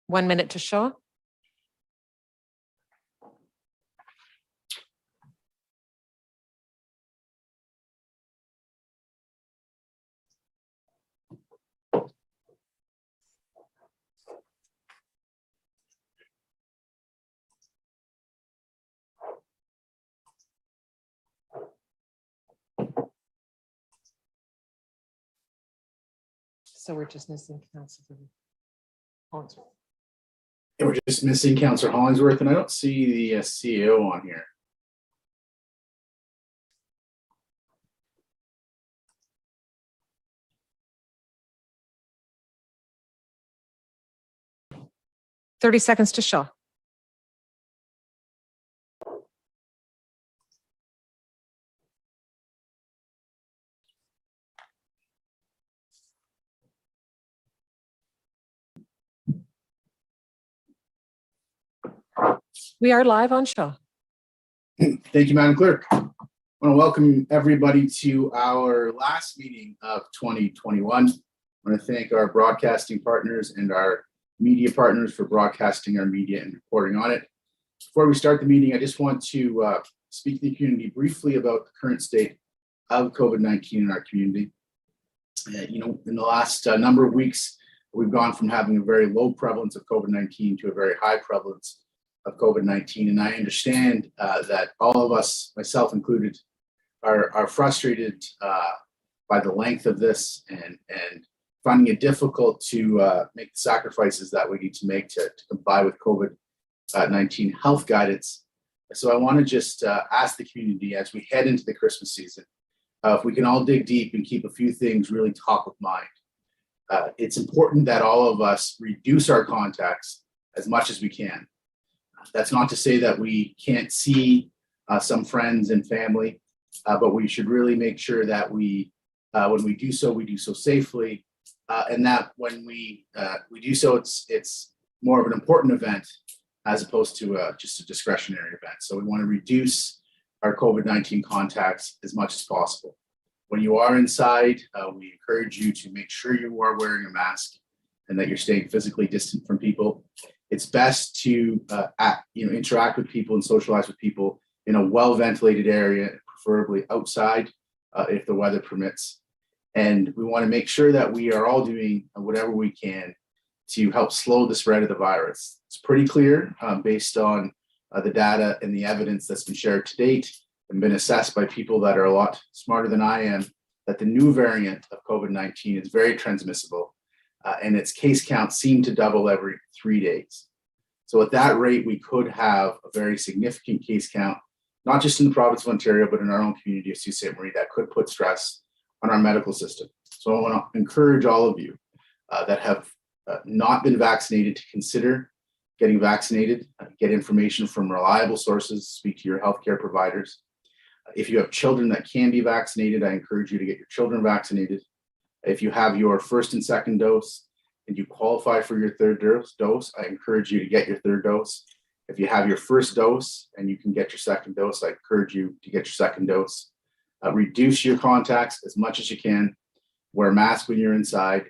1 minute to show. So we're just missing Councillor Hollingsworth. Yeah, we're just missing Councillor Hollingsworth, and I don't see the CEO on here. "30 seconds to show. We are live on show. Thank you, Madam Clerk. I want to welcome everybody to our last meeting of 2021. I want to thank our broadcasting partners and our media partners for broadcasting our media and reporting on it. Before we start the meeting, I just want to speak to the community briefly about the current state of COVID-19 in our community. In the last number of weeks, we've gone from having a very low prevalence of COVID-19 to a very high prevalence of COVID-19. And I understand that all of us, myself included, are frustrated by the length of this and finding it difficult to make the sacrifices that we need to make to comply with COVID-19 health guidance. So I want to just ask the community as we head into the Christmas season, if we can all dig deep and keep a few things really top of mind. It's important that all of us reduce our contacts as much as we can. That's not to say that we can't see some friends and family, but we should really make sure that we do so safely, and that when we do so, it's more of an important event as opposed to just a discretionary event. So we want to reduce our COVID-19 contacts as much as possible. When you are inside, we encourage you to make sure you are wearing a mask and that you're staying physically distant from people. It's best to interact with people and socialize with people in a well-ventilated area, preferably outside if the weather permits. And we want to make sure that we are all doing whatever we can to help slow the spread of the virus. It's pretty clear based on the data and the evidence that's been shared to date and been assessed by people that are a lot smarter than I am, that the new variant of COVID-19 is very transmissible. And its case counts seem to double every 3 days. So at that rate, we could have a very significant case count, not just in the province of Ontario, but in our own community of Sault Ste. Marie, that could put stress on our medical system. So I want to encourage all of you that have not been vaccinated to consider getting vaccinated, get information from reliable sources, speak to your healthcare providers. If you have children that can be vaccinated, I encourage you to get your children vaccinated. If you have your first and second dose and you qualify for your third dose, I encourage you to get your third dose. If you have your first dose and you can get your second dose, I encourage you to get your second dose. Reduce your contacts as much as you can. Wear a mask when you're inside.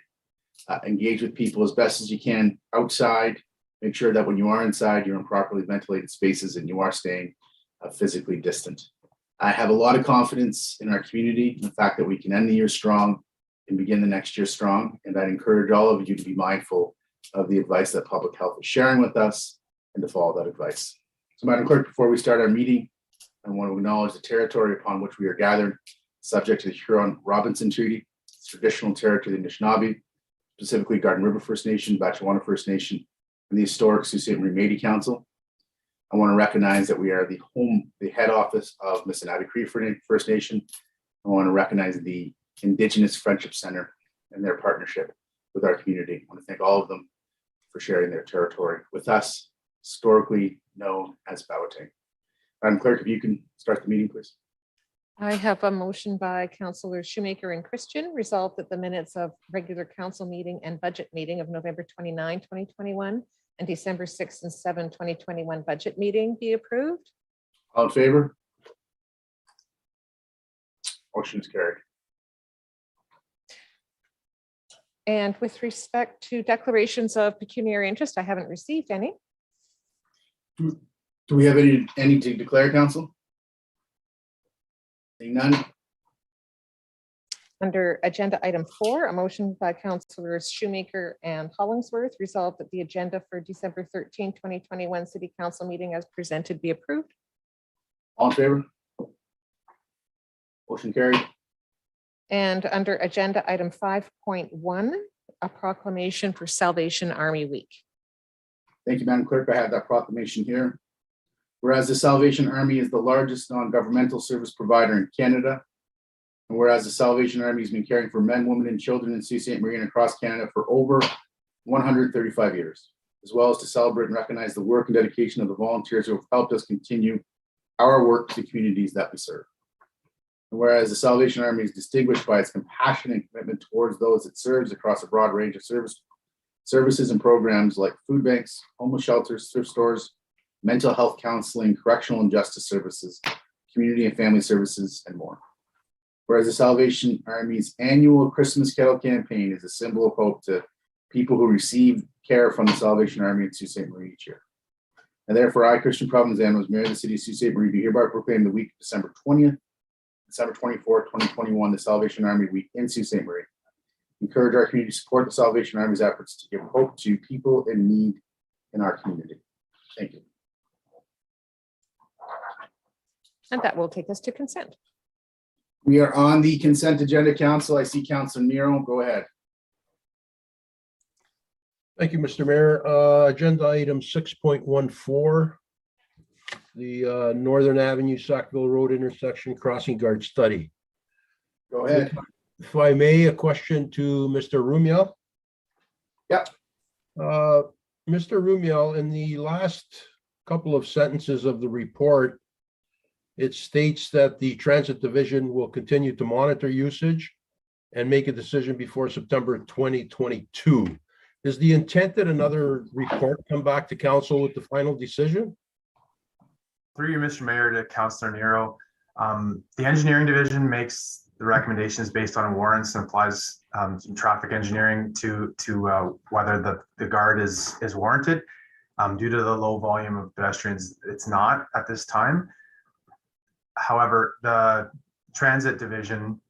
Engage with people as best as you can outside. Make sure that when you are inside, you're in properly ventilated spaces and you are staying physically distant. I have a lot of confidence in our community, in the fact that we can end the year strong and begin the next year strong. And I'd encourage all of you to be mindful of the advice that public health is sharing with us and to follow that advice. So, Madam Clerk, before we start our meeting, I want to acknowledge the territory upon which we are gathered, subject to the Huron-Robinson Treaty, it's traditional territory of the Anishinaabe, specifically Garden River First Nation, Batchewana First Nation, and the historic Sault Ste. Marie Métis Council. I want to recognize that we are the head office of Missinaba Cree First Nation. I want to recognize the Indigenous Friendship Center and their partnership with our community. I want to thank all of them for sharing their territory with us, historically known as Powhatan. Madam Clerk, if you can start the meeting, please. I have a motion by Councillor Shoemaker and Christian, resolved that the minutes of regular council meeting and budget meeting of November 29, 2021 and December 6 and 7, 2021 budget meeting be approved. All in favor? Motion is carried. And with respect to declarations of pecuniary interest, I haven't received any. Do we have any to declare, council? Seeing none. Under agenda item 4, a motion by councillors Shoemaker and Hollingsworth resolved that the agenda for December 13, 2021 City Council meeting as presented be approved. All in favor? Motion carried. And under agenda item 5.1, a proclamation for Salvation Army Week. Thank you, Madam Clerk. I have that proclamation here. Whereas the Salvation Army is the largest non-governmental service provider in Canada, and whereas the Salvation Army has been caring for men, women, and children in Sault Ste. Marie and across Canada for over 135 years, as well as to celebrate and recognize the work and dedication of the volunteers who have helped us continue our work to the communities that we serve. And whereas the Salvation Army is distinguished by its compassion and commitment towards those it serves across a broad range of services and programs like food banks, homeless shelters, thrift stores, mental health counseling, correctional and justice services, community and family services, and more. Whereas the Salvation Army's annual Christmas Kettle campaign is a symbol of hope to people who receive care from the Salvation Army in Sault Ste. Marie each year. And therefore, I, Christian Provenzano, as Mayor of the City of Sault Ste. Marie, do hereby proclaim the week of December 20th, December 24th, 2021, the Salvation Army Week in Sault Ste. Marie. Encourage our community to support the Salvation Army's efforts to give hope to people in need in our community. Thank you. And that will take us to consent. We are on the consent agenda, council. I see Councilor Nero. Go ahead. Thank you, Mr. Mayor. Agenda item 6.14, the Northern Avenue Sacral Road intersection crossing guard study. Go ahead. If I may, a question to Mr. Rumiel. Yep. Mr. Rumiel, in the last couple of sentences of the report, it states that the Transit Division will continue to monitor usage and make a decision before September 2022. Is the intent that another report come back to council with the final decision? Through you, Mr. Mayor, to Councillor Nero, the engineering division makes the recommendations based on warrants and applies some traffic engineering to whether the guard is warranted. Due to the low volume of pedestrians, it's not at this time. However, the transit division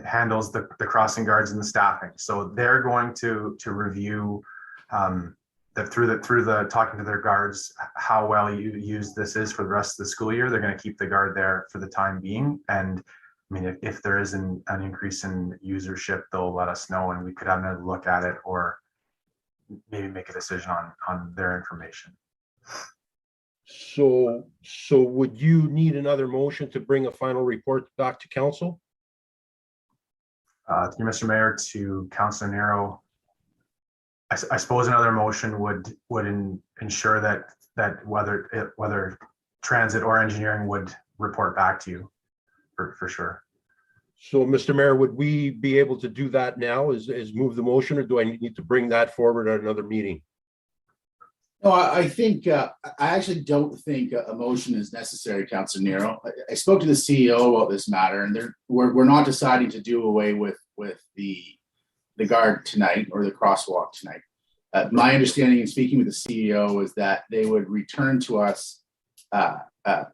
handles the crossing guards and the staffing. So they're going to review through the talking to their guards, how well use this is for the rest of the school year. They're going to keep the guard there for the time being. And I mean, if there is an increase in usership, they'll let us know and we could have another look at it or maybe make a decision on their information. So would you need another motion to bring a final report back to council? Thank you, Mr. Mayor, to Councillor Nero. I suppose another motion would ensure that whether transit or engineering would report back to you for sure. So, Mr. Mayor, would we be able to do that now? Is move the motion, or do I need to bring that forward at another meeting? No, I think, I actually don't think a motion is necessary, Councilor Nero. I spoke to the CEO about this matter, and we're not deciding to do away with the guard tonight or the crosswalk tonight. My understanding in speaking with the CEO is that they would return to us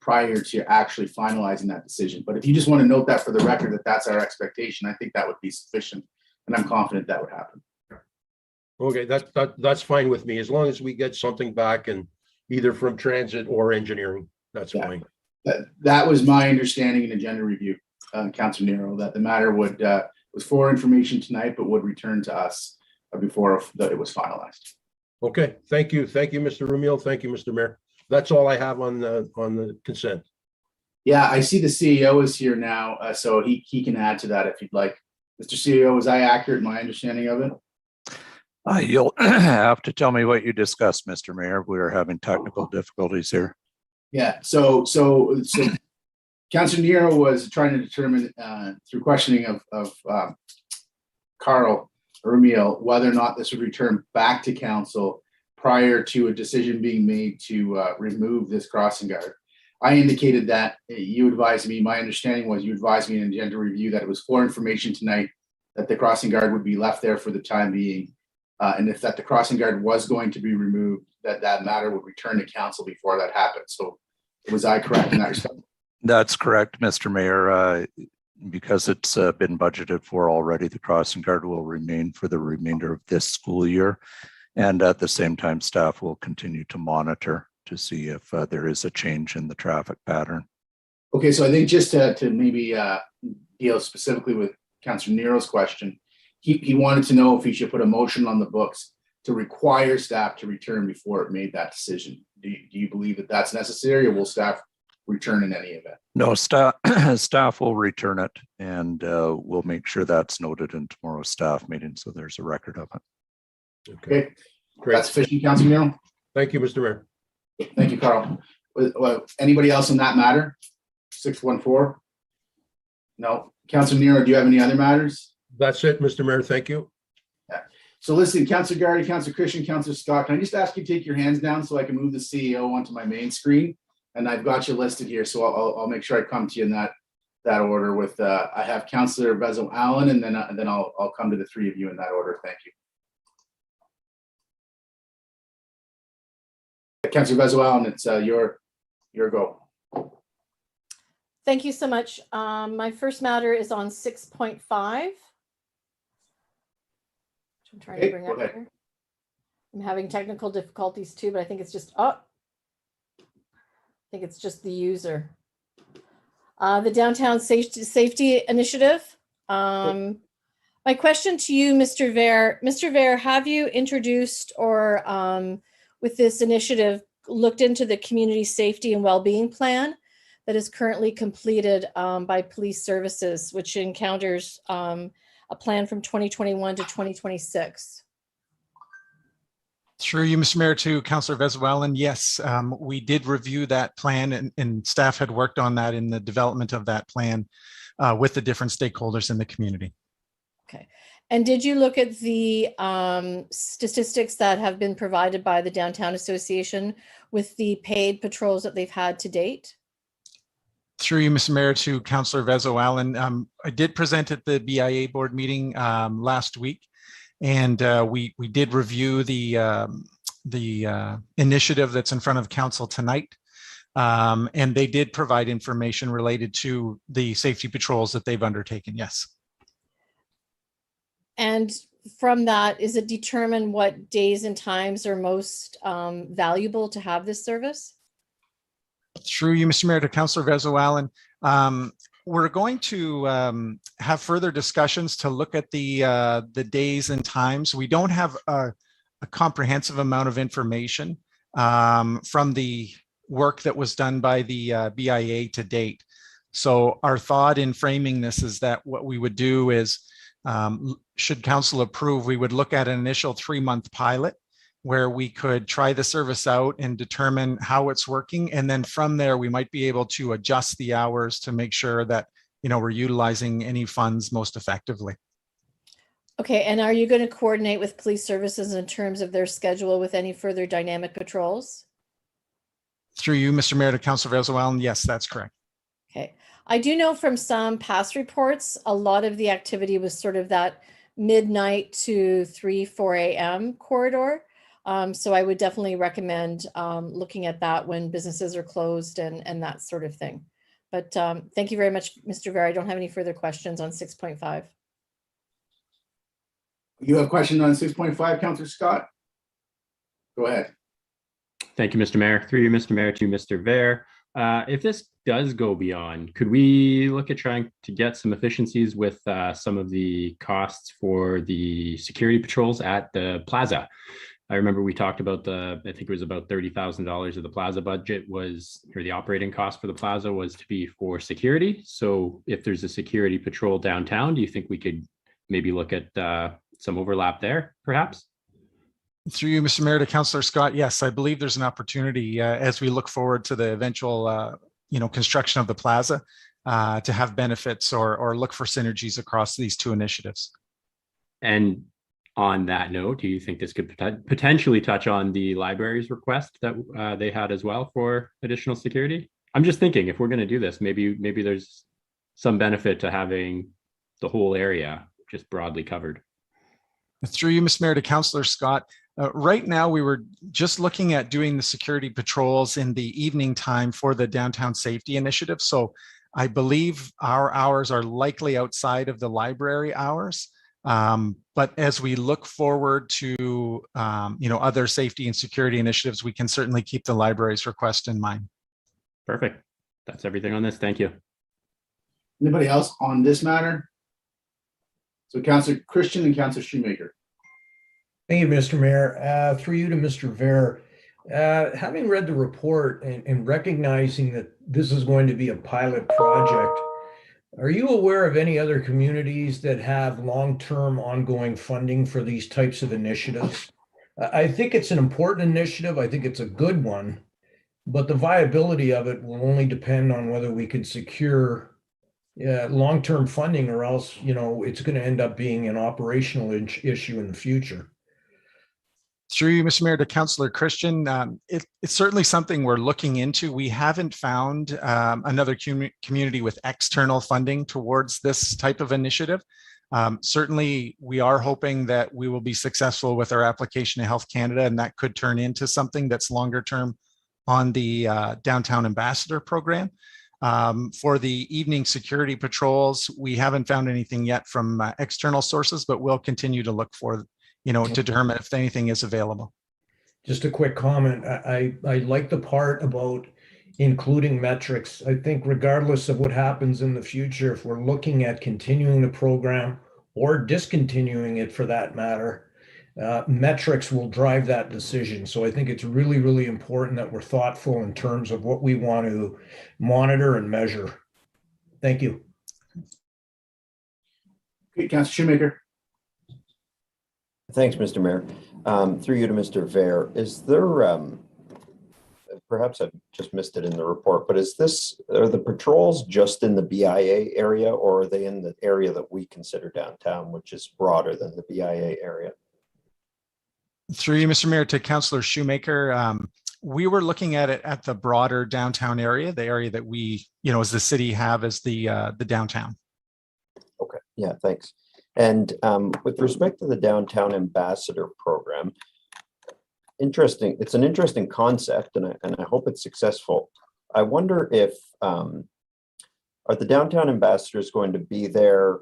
prior to actually finalizing that decision. But if you just want to note that for the record, that that's our expectation, I think that would be sufficient, and I'm confident that would happen. Okay, that's fine with me, as long as we get something back and either from transit or engineering, that's fine. That was my understanding in agenda review, Councilor Nero, that the matter was for information tonight, but would return to us before it was finalized. Okay, thank you, Mr. Rumiel, thank you, Mr. Mayor. That's all I have on the consent. Yeah, I see the CEO is here now, so he can add to that if you'd like. Mr. CEO, was I accurate in my understanding of it? You'll have to tell me what you discussed, Mr. Mayor. We are having technical difficulties here. Yeah, so Councilor Nero was trying to determine through questioning of Carl Rumiel whether or not this would return back to council prior to a decision being made to remove this crossing guard. I indicated that you advised me, my understanding was you advised me in agenda review that it was for information tonight, that the crossing guard would be left there for the time being. And if that the crossing guard was going to be removed, that matter would return to council before that happened. So was I correct in that respect? That's correct, Mr. Mayor. Because it's been budgeted for already, the crossing guard will remain for the remainder of this school year. And at the same time, staff will continue to monitor to see if there is a change in the traffic pattern. Okay, so I think just to maybe deal specifically with Councillor Nero's question, he wanted to know if he should put a motion on the books to require staff to return before it made that decision. Do you believe that that's necessary, or will staff return in any event? No, staff will return it, and we'll make sure that's noted in tomorrow's staff meeting, so there's a record of it. Okay, that's sufficient, Councillor Nero. Thank you, Mr. Mayor. Thank you, Carl. Anybody else on that matter? 614? No. Councillor Nero, do you have any other matters? That's it, Mr. Mayor. Thank you. So listen, Councillor Gardy, Councillor Christian, Councillor Scott, can I just ask you to take your hands down so I can move the CEO onto my main screen? And I've got you listed here, so I'll make sure I come to you in that order. With I have Councillor Bezo Allen, and then I'll come to the three of you in that order. Thank you. Councillor Bezo Allen, it's your go. Thank you so much. My first matter is on 6.5. I'm trying to bring up here. I'm having technical difficulties too, but I think it's just the user. The Downtown Safety Initiative. My question to you, Mr. Ver. Mr. Ver, have you introduced or with this initiative looked into the community safety and well-being plan that is currently completed by police services, which encounters a plan from 2021 to 2026? Through you, Mr. Mayor, to Councillor Vesuelen. Yes, we did review that plan, and staff had worked on that in the development of that plan with the different stakeholders in the community. Okay. And did you look at the statistics that have been provided by the Downtown Association with the paid patrols that they've had to date? Through you, Mr. Mayor, to Councillor Vesuelen. I did present at the BIA board meeting last week. And we did review the initiative that's in front of council tonight. And they did provide information related to the safety patrols that they've undertaken, yes. And from that, is it determined what days and times are most valuable to have this service? Through you, Mr. Mayor, to Councillor Vesuelen. We're going to have further discussions to look at the days and times. We don't have a comprehensive amount of information from the work that was done by the BIA to date. So our thought in framing this is that what we would do is, should council approve, we would look at an initial 3-month pilot where we could try the service out and determine how it's working. And then from there, we might be able to adjust the hours to make sure that, you know, we're utilizing any funds most effectively. Okay, and are you going to coordinate with police services in terms of their schedule with any further dynamic patrols? Through you, Mr. Mayor, to Councillor Vesuelen, yes, that's correct. Okay, I do know from some past reports, a lot of the activity was sort of that midnight to 4 a.m. corridor. So I would definitely recommend looking at that when businesses are closed and that sort of thing. But thank you very much, Mr. Ver. I don't have any further questions on 6.5. You have a question on 6.5, Councillor Scott? Go ahead. Thank you, Mr. Mayor. Through you, Mr. Mayor, to Mr. Ver. If this does go beyond, could we look at trying to get some efficiencies with some of the costs for the security patrols at the plaza? I remember we talked about I think it was about $30,000 of the plaza budget was, or the operating cost for the plaza was to be for security. So if there's a security patrol downtown, do you think we could maybe look at some overlap there, perhaps? Through you, Mr. Mayor, to Councillor Scott, yes, I believe there's an opportunity as we look forward to the eventual, construction of the plaza to have benefits or look for synergies across these two initiatives. And on that note, do you think this could potentially touch on the library's request that they had as well for additional security? I'm just thinking if we're going to do this, maybe there's some benefit to having the whole area just broadly covered? Through you, Mr. Mayor, to Councillor Scott. Right now, we were just looking at doing the security patrols in the evening time for the downtown safety initiative. So I believe our hours are likely outside of the library hours. But as we look forward to other safety and security initiatives, we can certainly keep the library's request in mind. Perfect. That's everything on this. Thank you. Anybody else on this matter? So Councillor Christian and Councillor Shoemaker. Thank you, Mr. Mayor. Through you to Mr. Ver, having read the report and recognizing that this is going to be a pilot project, are you aware of any other communities that have long-term ongoing funding for these types of initiatives? I think it's an important initiative. I think it's a good one, but the viability of it will only depend on whether we can secure long-term funding, or else, it's going to end up being an operational issue in the future. Through you, Mr. Mayor, to Councillor Christian, it's certainly something we're looking into. We haven't found another community with external funding towards this type of initiative. Certainly, we are hoping that we will be successful with our application to Health Canada, and that could turn into something that's longer term on the Downtown Ambassador program. For the evening security patrols, we haven't found anything yet from external sources, but we'll continue to look for to determine if anything is available. Just a quick comment. I like the part about including metrics. I think regardless of what happens in the future, if we're looking at continuing the program or discontinuing it for that matter, metrics will drive that decision. So I think it's really, really important that we're thoughtful in terms of what we want to monitor and measure. Thank you. Okay, Councillor Shoemaker. Thanks, Mr. Mayor. Through you to Mr. Ver, is there, perhaps I've just missed it in the report, but are the patrols just in the BIA area, or are they in the area that we consider downtown, which is broader than the BIA area? Through you, Mr. Mayor, to Councillor Shoemaker, we were looking at it at the broader downtown area, the area that we, as the city have as the downtown. Okay, yeah, thanks. And with respect to the Downtown Ambassador program, interesting. It's an interesting concept, and I hope it's successful. I wonder if are the Downtown Ambassadors going to be there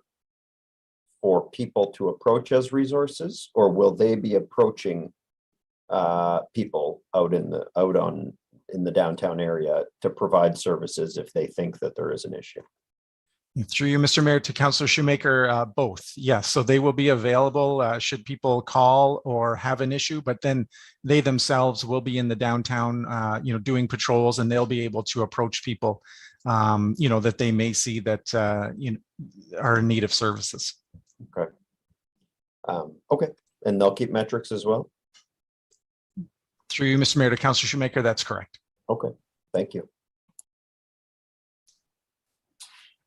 for people to approach as resources, or will they be approaching people out in the downtown area to provide services if they think that there is an issue? Through you, Mr. Mayor, to Councillor Shoemaker, both. Yes, so they will be available should people call or have an issue, but then they themselves will be in the downtown, doing patrols, and they'll be able to approach people, that they may see that, are in need of services. Okay. Okay, and they'll keep metrics as well? Through you, Mr. Mayor, to Councillor Shoemaker, that's correct. Okay, thank you.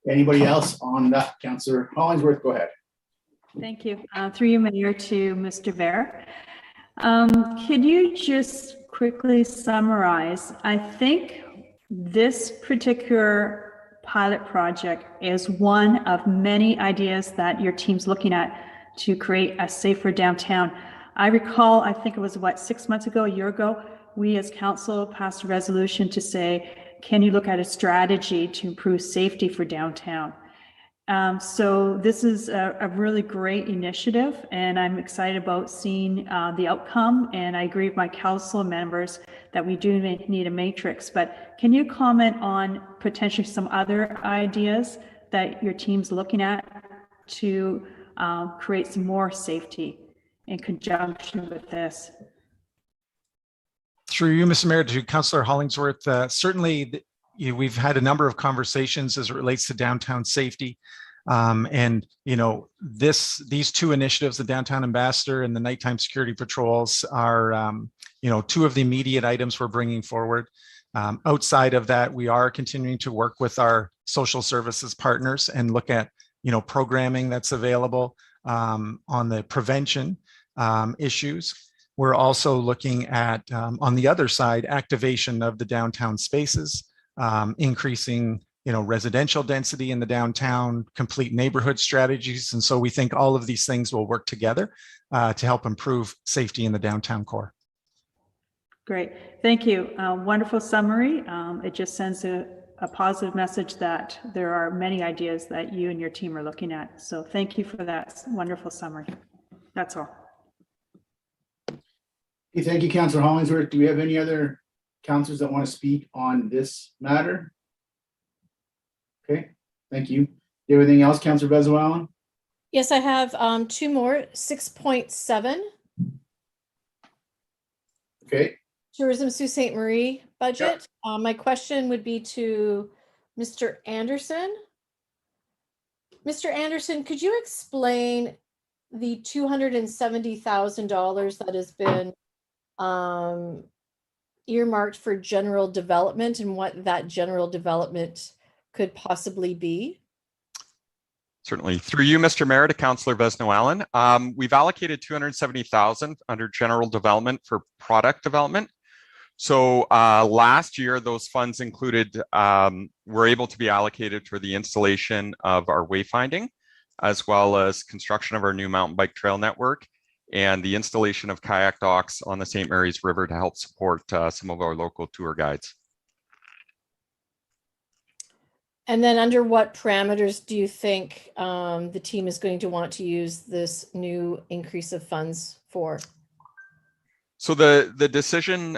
Anybody else on that? Councillor Hollingsworth, go ahead. Thank you. Through you, Mayor, to Mr. Ver. Could you just quickly summarize? I think this particular pilot project is one of many ideas that your team's looking at to create a safer downtown. I recall, I think it was 6 months ago, a year ago, we as council passed a resolution to say, can you look at a strategy to improve safety for downtown? So this is a really great initiative, and I'm excited about seeing the outcome. And I agree with my council members that we do need a matrix. But can you comment on potentially some other ideas that your team's looking at to create some more safety in conjunction with this? Through you, Mr. Mayor, to Councillor Hollingsworth, certainly we've had a number of conversations as it relates to downtown safety. And these two initiatives, the Downtown Ambassador and the nighttime security patrols, are two of the immediate items we're bringing forward. Outside of that, we are continuing to work with our social services partners and look at programming that's available on the prevention issues. We're also looking at, on the other side, activation of the downtown spaces, increasing residential density in the downtown, complete neighborhood strategies. And so we think all of these things will work together to help improve safety in the downtown core. Great. Thank you. Wonderful summary. It just sends a positive message that there are many ideas that you and your team are looking at. So thank you for that wonderful summary. That's all. Okay, thank you, Councillor Hollingsworth. Do we have any other councillors that want to speak on this matter? Okay, thank you. Do you have anything else, Councillor Venezuelan? Yes, I have two more. 6.7. Okay. Tourism Sault Ste. Marie budget. My question would be to Mr. Anderson. Mr. Anderson, could you explain the $270,000 that has been earmarked for general development and what that general development could possibly be? Certainly. Through you, Mr. Mayor, to Councillor Vesno-Allen, we've allocated $270,000 under general development for product development. So last year, those funds included, were able to be allocated for the installation of our wayfinding, as well as construction of our new mountain bike trail network and the installation of kayak docks on the St. Mary's River to help support some of our local tour guides. And then under what parameters do you think the team is going to want to use this new increase of funds for? So the decision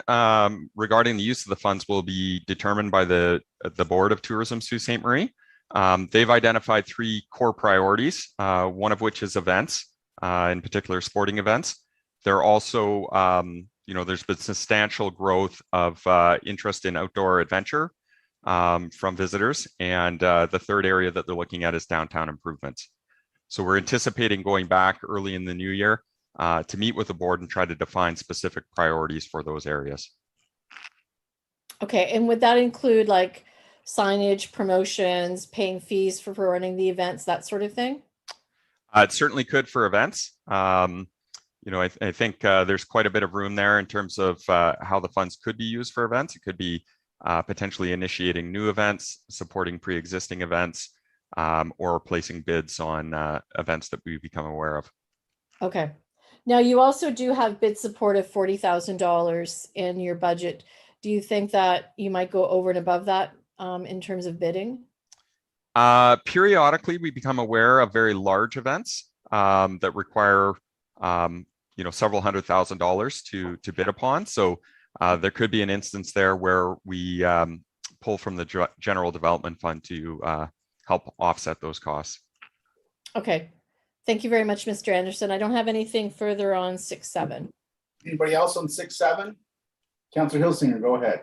regarding the use of the funds will be determined by the Board of Tourism Sault Ste. Marie. They've identified 3 core priorities, one of which is events, in particular sporting events. They're also, there's been substantial growth of interest in outdoor adventure from visitors. And the third area that they're looking at is downtown improvements. So we're anticipating going back early in the new year to meet with the board and try to define specific priorities for those areas. Okay, and would that include like signage, promotions, paying fees for running the events, that sort of thing? It certainly could for events. I think there's quite a bit of room there in terms of how the funds could be used for events. It could be potentially initiating new events, supporting pre-existing events, or placing bids on events that we become aware of. Okay. Now, you also do have bid support of $40,000 in your budget. Do you think that you might go over and above that in terms of bidding? Periodically, we become aware of very large events that require, several $100,000 to bid upon. So there could be an instance there where we pull from the general development fund to help offset those costs. Okay. Thank you very much, Mr. Anderson. I don't have anything further on 6.7. Anybody else on 6.7? Councillor Hilsinger, go ahead.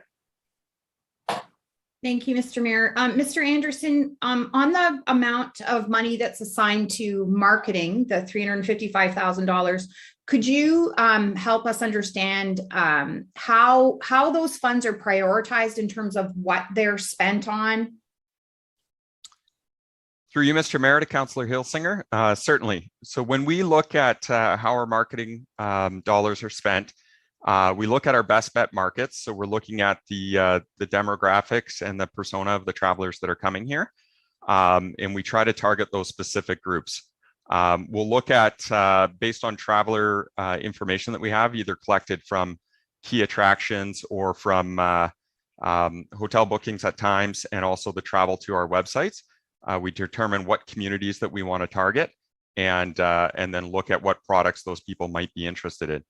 Thank you, Mr. Mayor. Mr. Anderson, on the amount of money that's assigned to marketing, the $355,000, could you help us understand how those funds are prioritized in terms of what they're spent on? Through you, Mr. Mayor, to Councillor Hilsinger, certainly. So when we look at how our marketing dollars are spent, we look at our best bet markets. So we're looking at the demographics and the persona of the travelers that are coming here. And we try to target those specific groups. We'll look at, based on traveler information that we have, either collected from key attractions or from hotel bookings at times, and also the travel to our websites. We determine what communities that we want to target and then look at what products those people might be interested in.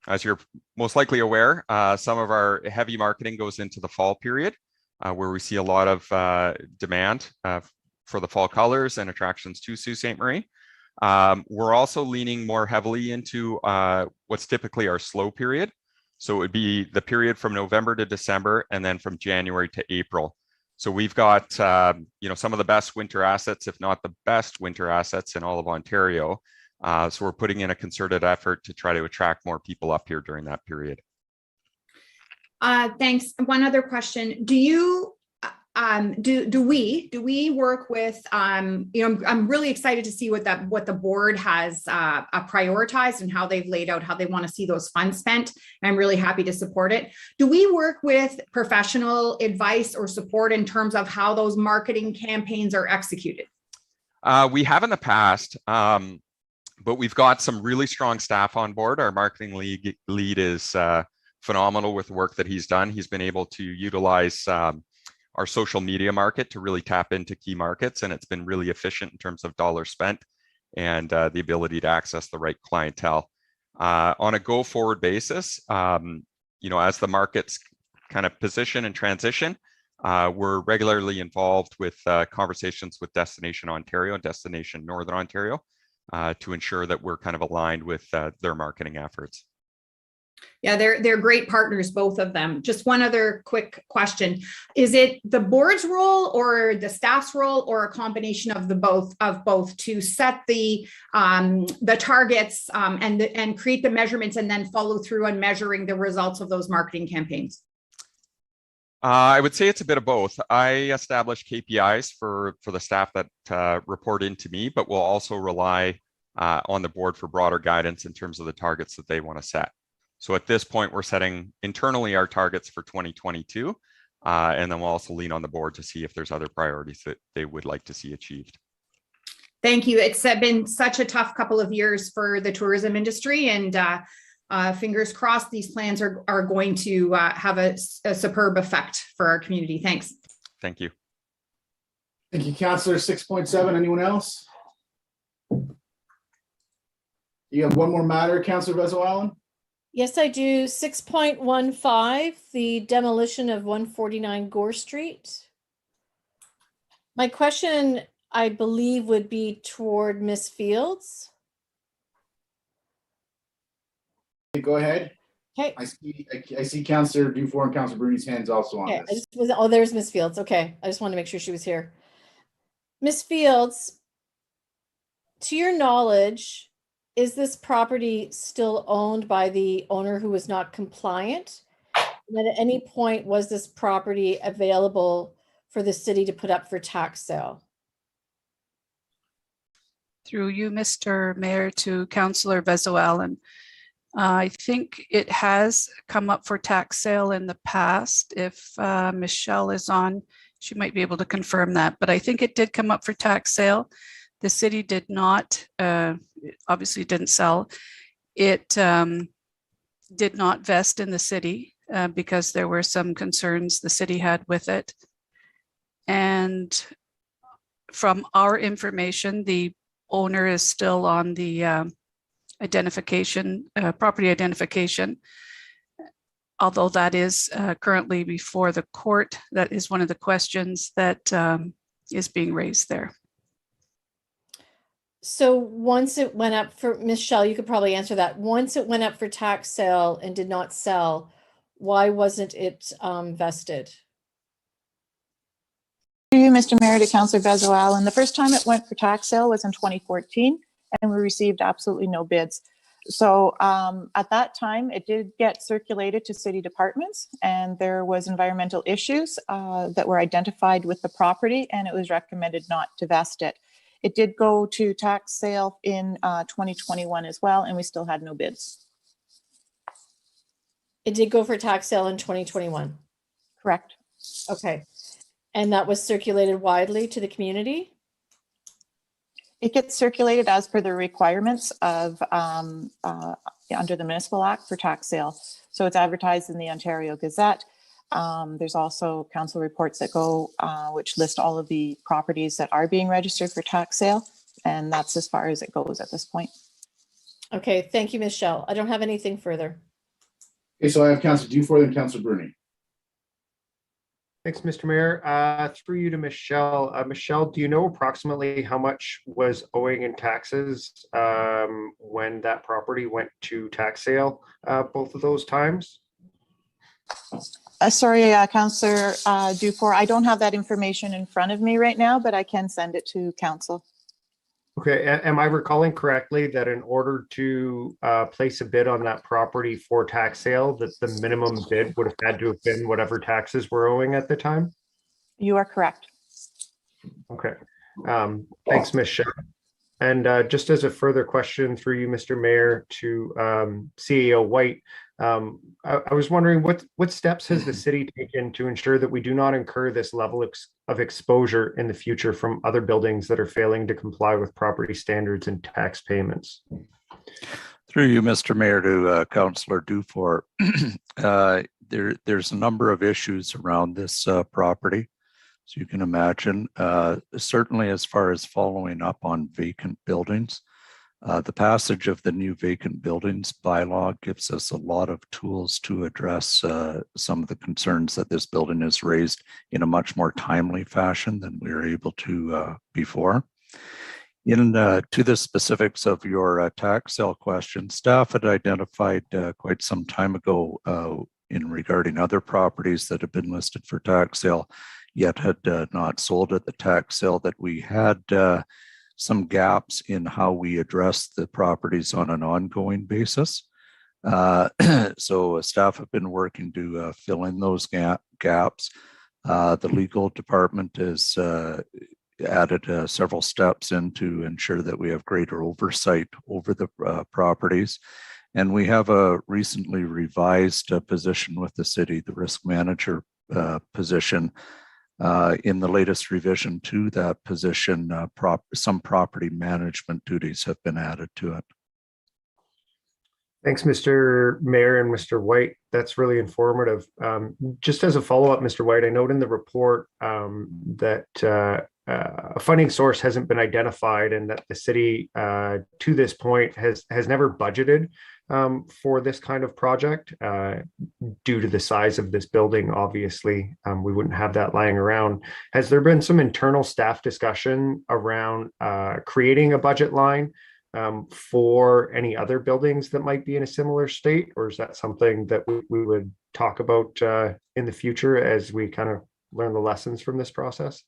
As you're most likely aware, some of our heavy marketing goes into the fall period, where we see a lot of demand for the fall colors and attractions to Sault Ste. Marie. We're also leaning more heavily into what's typically our slow period. So it would be the period from November to December, and then from January to April. So we've got some of the best winter assets, if not the best winter assets in all of Ontario. So we're putting in a concerted effort to try to attract more people up here during that period. Thanks. One other question. Do you do we work with, I'm really excited to see what the board has prioritized and how they've laid out how they want to see those funds spent. I'm really happy to support it. Do we work with professional advice or support in terms of how those marketing campaigns are executed? We have in the past, but we've got some really strong staff on board. Our marketing lead is phenomenal with the work that he's done. He's been able to utilize our social media market to really tap into key markets, and it's been really efficient in terms of dollars spent and the ability to access the right clientele. On a go-forward basis, as the markets kind of position and transition, we're regularly involved with conversations with Destination Ontario and Destination Northern Ontario to ensure that we're kind of aligned with their marketing efforts. Yeah, they're great partners, both of them. Just one other quick question. Is it the board's role or the staff's role or a combination of both to set the targets and create the measurements and then follow through on measuring the results of those marketing campaigns? I would say it's a bit of both. I establish KPIs for the staff that report into me, but we'll also rely on the board for broader guidance in terms of the targets that they want to set. So at this point, we're setting internally our targets for 2022, and then we'll also lean on the board to see if there's other priorities that they would like to see achieved. Thank you. It's been such a tough couple of years for the tourism industry, and fingers crossed these plans are going to have a superb effect for our community. Thanks. Thank you. Thank you, Councillor. 6.7, anyone else? You have one more matter, Councillor Vezo-Allen? Yes, I do. 6.15, the demolition of 149 Gore Street. My question, I believe, would be toward Ms. Fields. Go ahead. Okay. I see Councillor Dufour and Councillor Bruni's hands also on Okay, this. there's Ms. Fields. Okay, I just wanted to make sure she was here. Ms. Fields, to your knowledge, is this property still owned by the owner who was not compliant? And at any point, was this property available for the city to put up for tax sale? Through you, Mr. Mayor, to Councillor Vezo-Allen. I think it has come up for tax sale in the past. If Michelle is on, she might be able to confirm that, but I think it did come up for tax sale. The city did not, obviously didn't sell. It did not vest in the city because there were some concerns the city had with it. And from our information, the owner is still on the property identification, although that is currently before the court. That is one of the questions that is being raised there. So once it went up for, Michelle, you could probably answer that. Once it went up for tax sale and did not sell, why wasn't it vested? Through you, Mr. Mayor, to Councillor Vezo-Allen. The first time it went for tax sale was in 2014, and we received absolutely no bids. So at that time, it did get circulated to city departments, and there was environmental issues that were identified with the property, and it was recommended not to vest it. It did go to tax sale in 2021 as well, and we still had no bids. It did go for tax sale in 2021? Correct. Okay. And that was circulated widely to the community? It gets circulated as per the requirements of under the Municipal Act for tax sale. So it's advertised in the Ontario Gazette. There's also council reports that go, which list all of the properties that are being registered for tax sale. And that's as far as it goes at this point. Okay, thank you, Michelle. I don't have anything further. Okay, so I have Councillor Dufour and Councillor Bruni. Thanks, Mr. Mayor. Through you to Michelle. Michelle, do you know approximately how much was owing in taxes when that property went to tax sale both of those times? Sorry, Councillor Dufour, I don't have that information in front of me right now, but I can send it to council. Okay, am I recalling correctly that in order to place a bid on that property for tax sale, that the minimum bid would have had to have been whatever taxes were owing at the time? You are correct. Okay. Thanks, Ms. Shell. And just as a further question through you, Mr. Mayor, to CEO White, I was wondering what steps has the city taken to ensure that we do not incur this level of exposure in the future from other buildings that are failing to comply with property standards and tax payments? Through you, Mr. Mayor, to Councillor Dufour, there's a number of issues around this property. So you can imagine, certainly as far as following up on vacant buildings, the passage of the new vacant buildings bylaw gives us a lot of tools to address some of the concerns that this building has raised in a much more timely fashion than we were able to before. To the specifics of your tax sale question, staff had identified quite some time ago in regarding other properties that have been listed for tax sale, yet had not sold at the tax sale, that we had some gaps in how we address the properties on an ongoing basis. So staff have been working to fill in those gaps. The legal department has added several steps in to ensure that we have greater oversight over the properties. And we have a recently revised position with the city, the risk manager position. In the latest revision to that position, some property management duties have been added to it. Thanks, Mr. Mayor and Mr. White. That's really informative. Just as a follow-up, Mr. White, I note in the report that a funding source hasn't been identified and that the city to this point has never budgeted for this kind of project due to the size of this building. Obviously, we wouldn't have that lying around. Has there been some internal staff discussion around creating a budget line for any other buildings that might be in a similar state, or is that something that we would talk about in the future as we kind of learn the lessons from this process?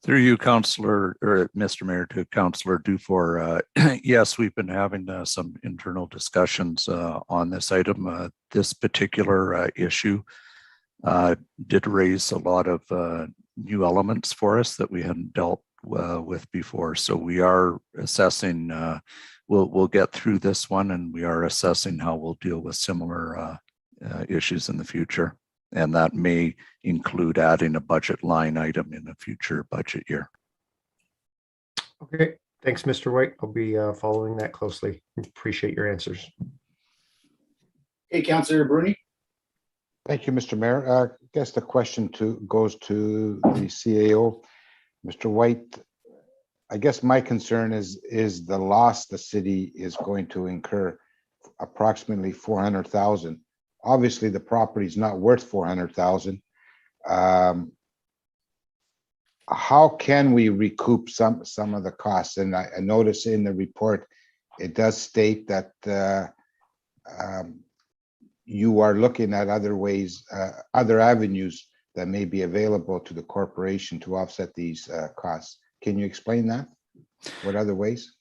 Through you, Councillor, or Mr. Mayor, to Councillor Dufour, yes, we've been having some internal discussions on this item. This particular issue did raise a lot of new elements for us that we hadn't dealt with before. So we are assessing, we'll get through this one, and we are assessing how we'll deal with similar issues in the future. And that may include adding a budget line item in a future budget year. Okay, thanks, Mr. White. I'll be following that closely. Appreciate your answers. Hey, Councillor Bruni. Thank you, Mr. Mayor. I guess the question goes to the CAO. Mr. White, I guess my concern is the loss the city is going to incur, approximately $400,000. Obviously, the property is not worth $400,000. How can we recoup some of the costs? And I notice in the report, it does state that you are looking at other ways, other avenues that may be available to the corporation to offset these costs. Can you explain that? What other ways?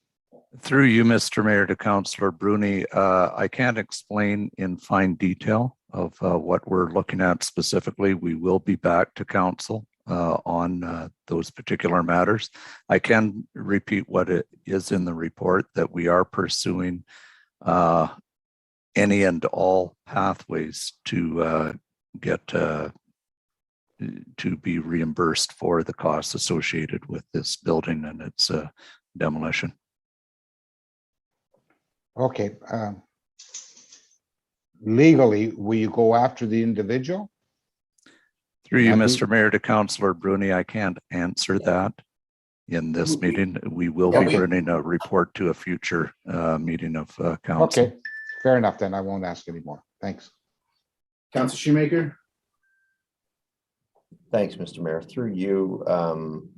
Through you, Mr. Mayor, to Councillor Bruni, I can't explain in fine detail of what we're looking at specifically. We will be back to council on those particular matters. I can repeat what it is in the report, that we are pursuing any and all pathways to get to be reimbursed for the costs associated with this building and its demolition. Okay. Legally, will you go after the individual? Through you, Mr. Mayor, to Councillor Bruni, I can't answer that in this meeting. We will be bringing a report to a future meeting of council. Okay, fair enough then. I won't ask anymore. Thanks. Councillor Shoemaker. Thanks, Mr. Mayor. Through you,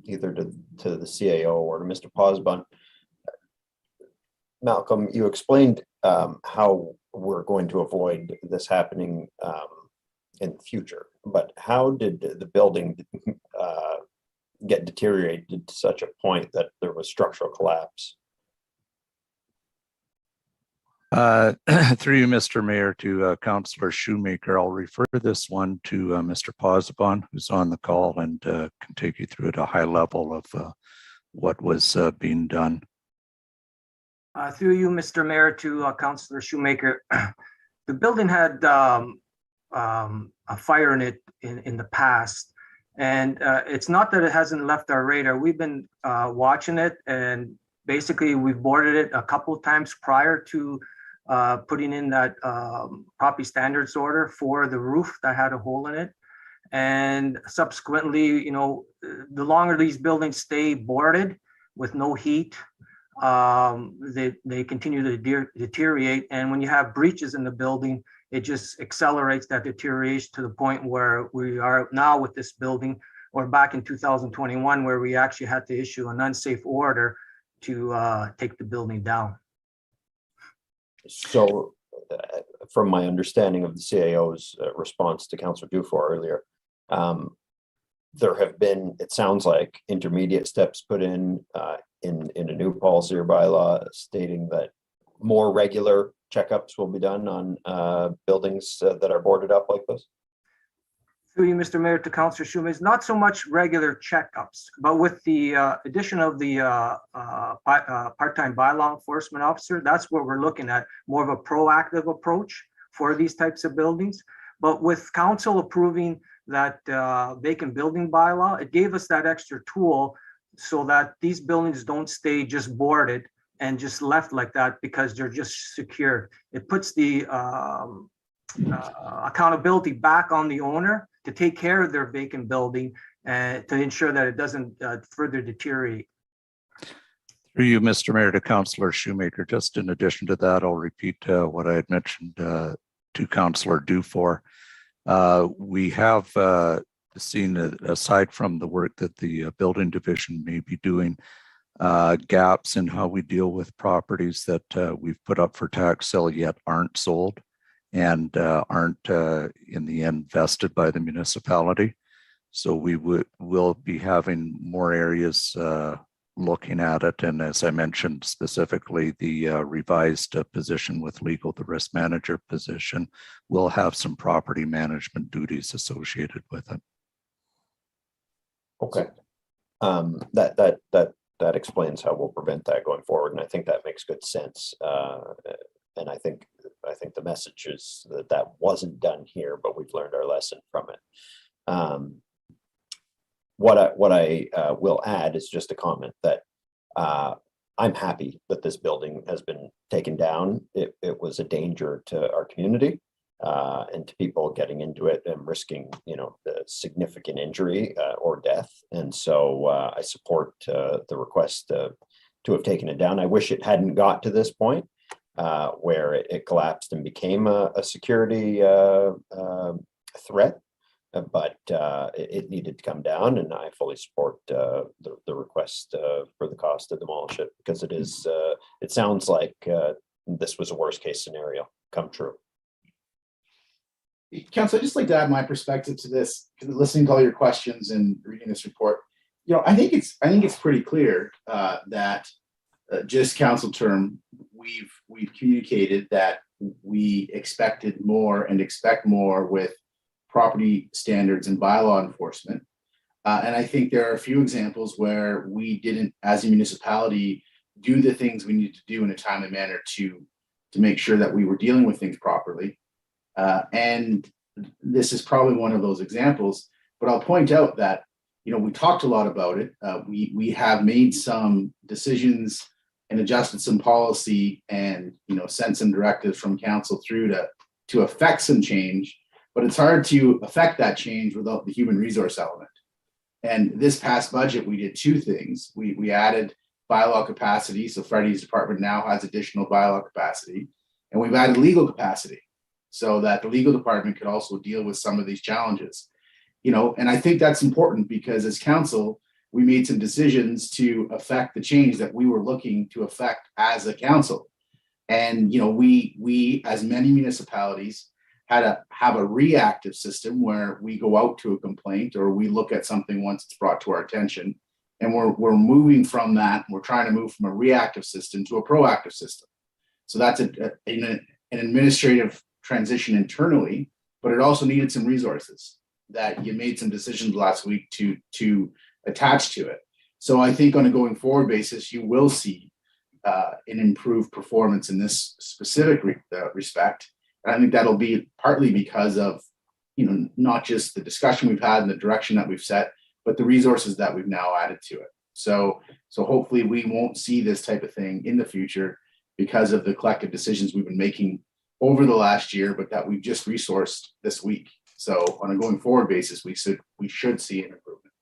either to the CAO or to Mr. Posbon. Malcolm, you explained how we're going to avoid this happening in the future, but how did the building get deteriorated to such a point that there was structural collapse? Through you, Mr. Mayor, to Councillor Shoemaker, I'll refer this one to Mr. Posabon, who's on the call and can take you through at a high level of what was being done. Through you, Mr. Mayor, to Councillor Shoemaker. The building had a fire in it in the past, and it's not that it hasn't left our radar. We've been watching it, and basically we've boarded it a couple of times prior to putting in that property standards order for the roof that had a hole in it. And subsequently, you know, the longer these buildings stay boarded with no heat, they continue to deteriorate. And when you have breaches in the building, it just accelerates that deterioration to the point where we are now with this building, or back in 2021, where we actually had to issue an unsafe order to take the building down. So from my understanding of the CAO's response to Councillor Dufour earlier, there have been, it sounds like, intermediate steps put in a new policy or bylaw stating that more regular checkups will be done on buildings that are boarded up like this? Through you, Mr. Mayor, to Councillor Schumer, it's not so much regular checkups, but with the addition of the part-time bylaw enforcement officer, that's what we're looking at, more of a proactive approach for these types of buildings. But with council approving that vacant building bylaw, it gave us that extra tool so that these buildings don't stay just boarded and just left like that because they're just secured. It puts the accountability back on the owner to take care of their vacant building and to ensure that it doesn't further deteriorate. Through you, Mr. Mayor, to Councillor Shoemaker, just in addition to that, I'll repeat what I had mentioned to Councillor Dufour. We have seen, aside from the work that the building division may be doing, gaps in how we deal with properties that we've put up for tax sale yet aren't sold and aren't in the end vested by the municipality. So we will be having more areas looking at it. And as I mentioned, specifically the revised position with legal, the risk manager position, will have some property management duties associated with it. Okay. That explains how we'll prevent that going forward. And I think that makes good sense. And I think the message is that wasn't done here, but we've learned our lesson from it. What I will add is just a comment that I'm happy that this building has been taken down. It was a danger to our community and to people getting into it and risking, the significant injury or death. And so I support the request to have taken it down. I wish it hadn't got to this point where it collapsed and became a security threat. But it needed to come down, and I fully support the request for the cost to demolish it, because it is. It sounds like this was a worst case scenario come true. Council, I'd just like to add my perspective to this, because listening to all your questions and reading this report, I think it's pretty clear that just council term, we've communicated that we expected more and expect more with property standards and bylaw enforcement. And I think there are a few examples where we didn't, as a municipality, do the things we need to do in a timely manner to make sure that we were dealing with things properly. And this is probably one of those examples, but I'll point out that, we talked a lot about it. We have made some decisions and adjusted some policy and, sent some directives from council through to affect some change. But it's hard to affect that change without the human resource element. And this past budget, we did two things. We added bylaw capacity. So Freddie's department now has additional bylaw capacity. And we've added legal capacity so that the legal department could also deal with some of these challenges. And I think that's important, because as council, we made some decisions to affect the change that we were looking to affect as a council. And, we, as many municipalities, had to have a reactive system where we go out to a complaint or we look at something once it's brought to our attention, and we're moving from that. We're trying to move from a reactive system to a proactive system. So that's an administrative transition internally, but it also needed some resources that you made some decisions last week to attach to it. So I think on a going forward basis, you will see an improved performance in this specific respect. And I think that'll be partly because of, not just the discussion we've had and the direction that we've set, but the resources that we've now added to it. So hopefully we won't see this type of thing in the future because of the collective decisions we've been making over the last year, but that we've just resourced this week. So on a going forward basis, we should see an improvement.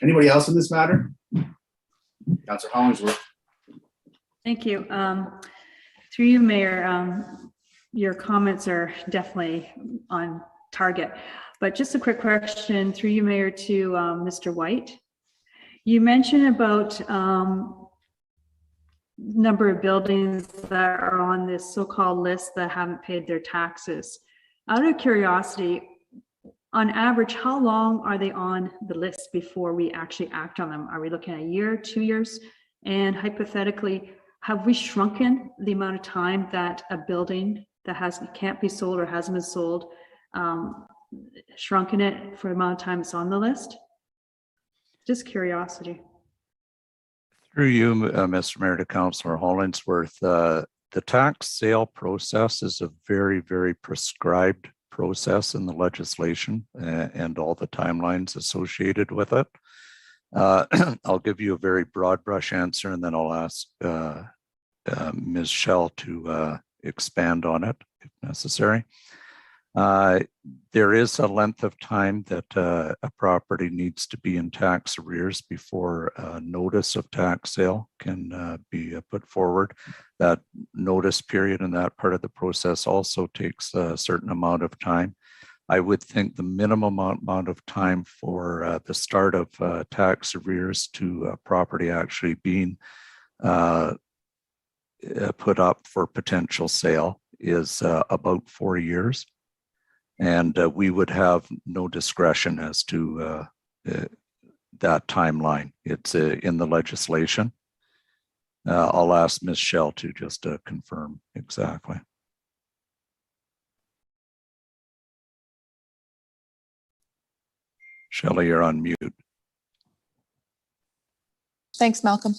Anybody else in this matter? Councillor Hollingsworth. Thank you. Through you, Mayor, your comments are definitely on target. But just a quick question through you, Mayor, to Mr. White. You mentioned about number of buildings that are on this so-called list that haven't paid their taxes. Out of curiosity, on average, how long are they on the list before we actually act on them? Are we looking at a year, 2 years? And hypothetically, have we shrunken the amount of time that a building that can't be sold or hasn't been sold, shrunken it for the amount of time it's on the list? Just curiosity. Through you, Mr. Mayor, to Councillor Hollingsworth, the tax sale process is a very, very prescribed process in the legislation and all the timelines associated with it. I'll give you a very broad brush answer, and then I'll ask Ms. Schell to expand on it if necessary. There is a length of time that a property needs to be in tax arrears before a notice of tax sale can be put forward. That notice period and that part of the process also takes a certain amount of time. I would think the minimum amount of time for the start of tax arrears to a property actually being put up for potential sale is about 4 years. And we would have no discretion as to that timeline. It's in the legislation. I'll ask Ms. Schell to just confirm exactly. Shelley, you're on mute. Thanks, Malcolm.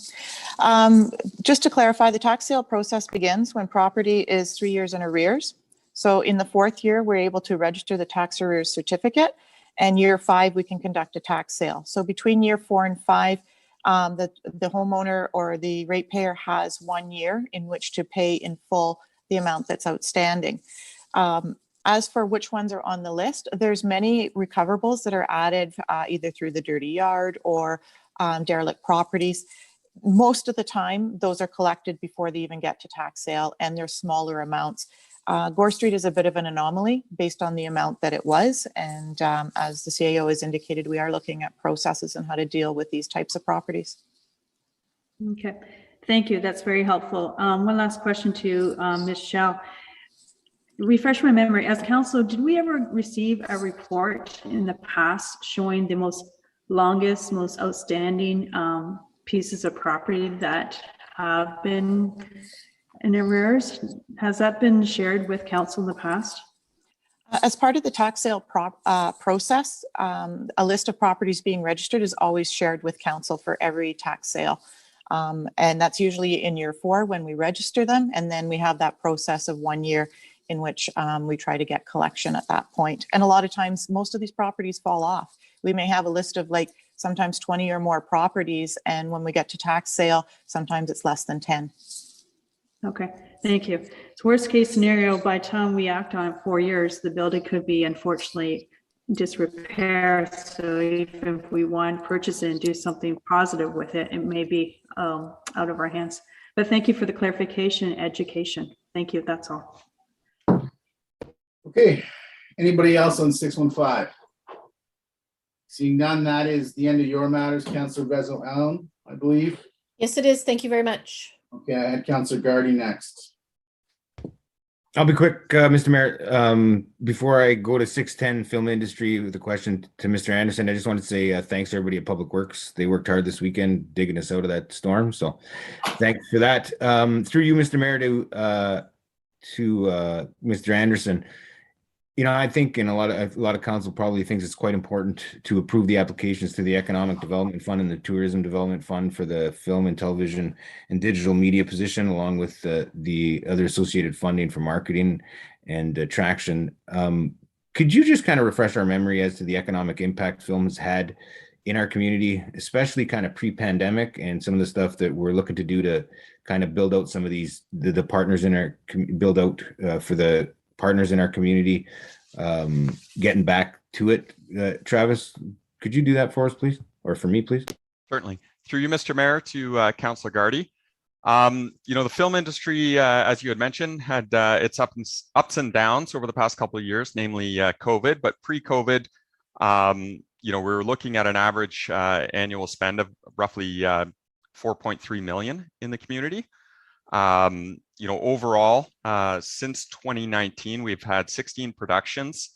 Just to clarify, the tax sale process begins when property is 3 years in arrears. So in the 4th year, we're able to register the tax arrears certificate, and year 5, we can conduct a tax sale. So between year 4 and 5, the homeowner or the ratepayer has 1 year in which to pay in full the amount that's outstanding. As for which ones are on the list, there's many recoverables that are added either through the dirty yard or derelict properties. Most of the time, those are collected before they even get to tax sale, and they're smaller amounts. Gore Street is a bit of an anomaly based on the amount that it was. And as the CAO has indicated, we are looking at processes and how to deal with these types of properties. Okay, thank you. That's very helpful. One last question to Ms. Schell. Refresh my memory. As council, did we ever receive a report in the past showing the longest, most outstanding pieces of property that have been in arrears? Has that been shared with council in the past? As part of the tax sale process, a list of properties being registered is always shared with council for every tax sale. And that's usually in year 4 when we register them. And then we have that process of 1 year in which we try to get collection at that point. And a lot of times, most of these properties fall off. We may have a list of sometimes 20 or more properties. And when we get to tax sale, sometimes it's less than 10. Okay, thank you. So worst case scenario, by the time we act on it 4 years, the building could be unfortunately disrepair. So even if we want to purchase it and do something positive with it, it may be out of our hands. But thank you for the clarification and education. Thank you, that's all. Okay, anybody else on 615? Seeing none, that is the end of your matters, Councillor Vezo-Allen, I believe. Yes, it is. Thank you very much. Okay, I had Councillor Gardy next. I'll be quick, Mr. Mayor. Before I go to 610 film industry with a question to Mr. Anderson, I just want to say thanks to everybody at Public Works. They worked hard this weekend digging us out of that storm. So thanks for that. Through you, Mr. Mayor, to Mr. Anderson. You know, I think a lot of council probably thinks it's quite important to approve the applications to the Economic Development Fund and the Tourism Development Fund for the film and television and digital media position, along with the other associated funding for marketing and attraction. Could you just kind of refresh our memory as to the economic impact film has had in our community, especially kind of pre-pandemic, and some of the stuff that we're looking to do to kind of build out some of these the partners in our build out for the partners in our community, getting back to it. Travis, could you do that for us, please? Or for me, please? Certainly. Through you, Mr. Mayor, to Councillor Gardy. You know, the film industry, as you had mentioned, had its ups and downs over the past couple of years, namely COVID. But pre-COVID, you know, we were looking at an average annual spend of roughly 4.3 million in the community. You know, overall, since 2019, we've had 16 productions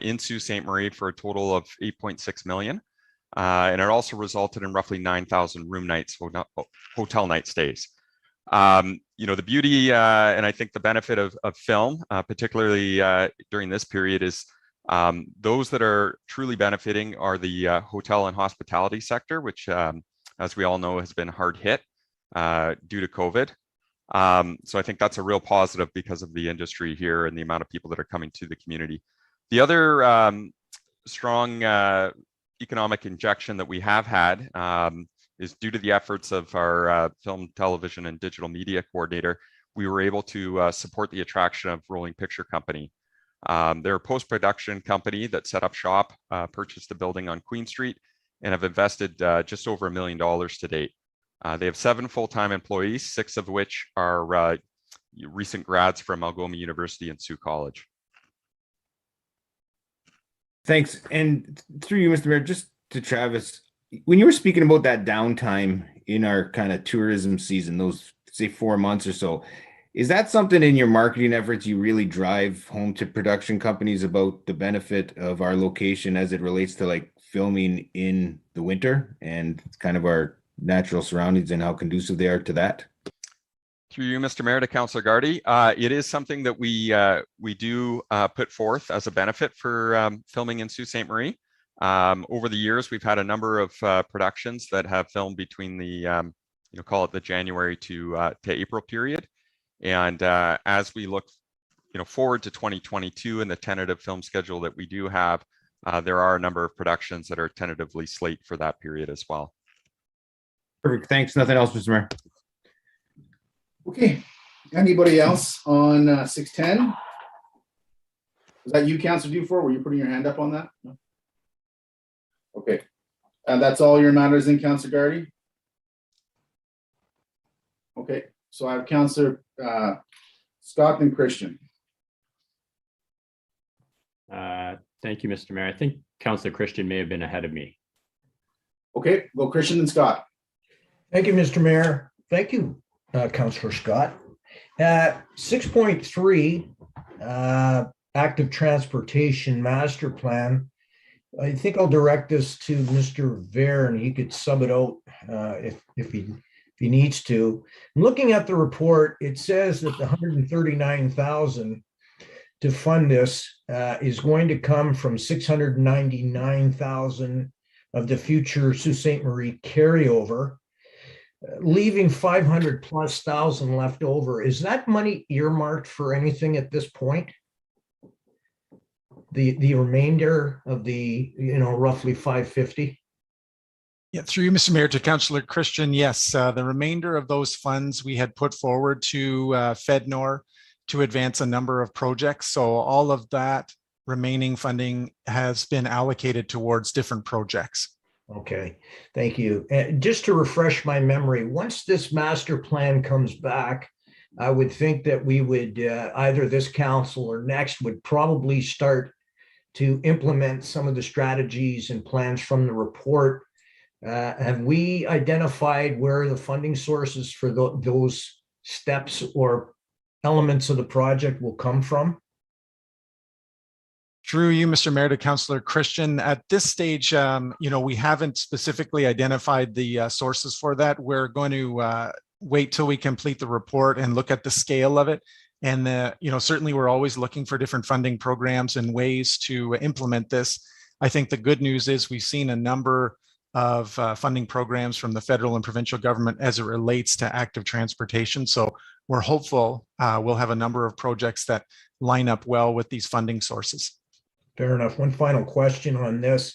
in Sault Ste. Marie for a total of 8.6 million. And it also resulted in roughly 9,000 room nights, hotel night stays. You know, the beauty and I think the benefit of film, particularly during this period, is those that are truly benefiting are the hotel and hospitality sector, which, as we all know, has been hard hit due to COVID. So I think that's a real positive because of the industry here and the amount of people that are coming to the community. The other strong economic injection that we have had is due to the efforts of our film, television, and digital media coordinator. We were able to support the attraction of Rolling Picture Company. They're a post-production company that set up shop, purchased a building on Queen Street, and have invested just over $1 million to date. They have 7 full-time employees, 6 of which are recent grads from Algoma University and Sault College. Thanks. And through you, Mr. Mayor, just to Travis, when you were speaking about that downtime in our kind of tourism season, those say 4 months or so, is that something in your marketing efforts you really drive home to production companies about the benefit of our location as it relates to like filming in the winter and kind of our natural surroundings and how conducive they are to that? Through you, Mr. Mayor, to Councillor Gardy, it is something that we do put forth as a benefit for filming in Sault Ste. Marie. Over the years, we've had a number of productions that have filmed between the, you know, call it the January to April period. And as we look, you know, forward to 2022 and the tentative film schedule that we do have, there are a number of productions that are tentatively slate for that period as well. Perfect. Thanks. Nothing else, Mr. Mayor. Okay. Anybody else on 610? Was that you, Councillor Dufour? Were you putting your hand up on that? No? Okay. And that's all your matters in, Councillor Gardy? Okay. So I have Councillor Scott and Christian. Thank you, Mr. Mayor. I think Councillor Christian may have been ahead of me. Okay, go Christian and Scott. Thank you, Mr. Mayor. Thank you, Councillor Scott. 6.3, active transportation master plan. I think I'll direct this to Mr. Ver, and he could sub it out if he needs to. I'm looking at the report. It says that the 139,000 to fund this is going to come from 699,000 of the future Sault Ste. Marie carryover, leaving 500 plus thousand left over. Is that money earmarked for anything at this point? The remainder of the, you know, roughly 550? Yeah, through you, Mr. Mayor, to Councillor Christian, yes, the remainder of those funds we had put forward to FedNor to advance a number of projects. So all of that remaining funding has been allocated towards different projects. Okay, thank you. Just to refresh my memory, once this master plan comes back, I would think that we would, either this council or next, would probably start to implement some of the strategies and plans from the report. Have we identified where the funding sources for those steps or elements of the project will come from? Through you, Mr. Mayor, to Councillor Christian, at this stage, we haven't specifically identified the sources for that. We're going to wait till we complete the report and look at the scale of it. And certainly we're always looking for different funding programs and ways to implement this. I think the good news is we've seen a number of funding programs from the federal and provincial government as it relates to active transportation. So we're hopeful we'll have a number of projects that line up well with these funding sources. Fair enough. One final question on this.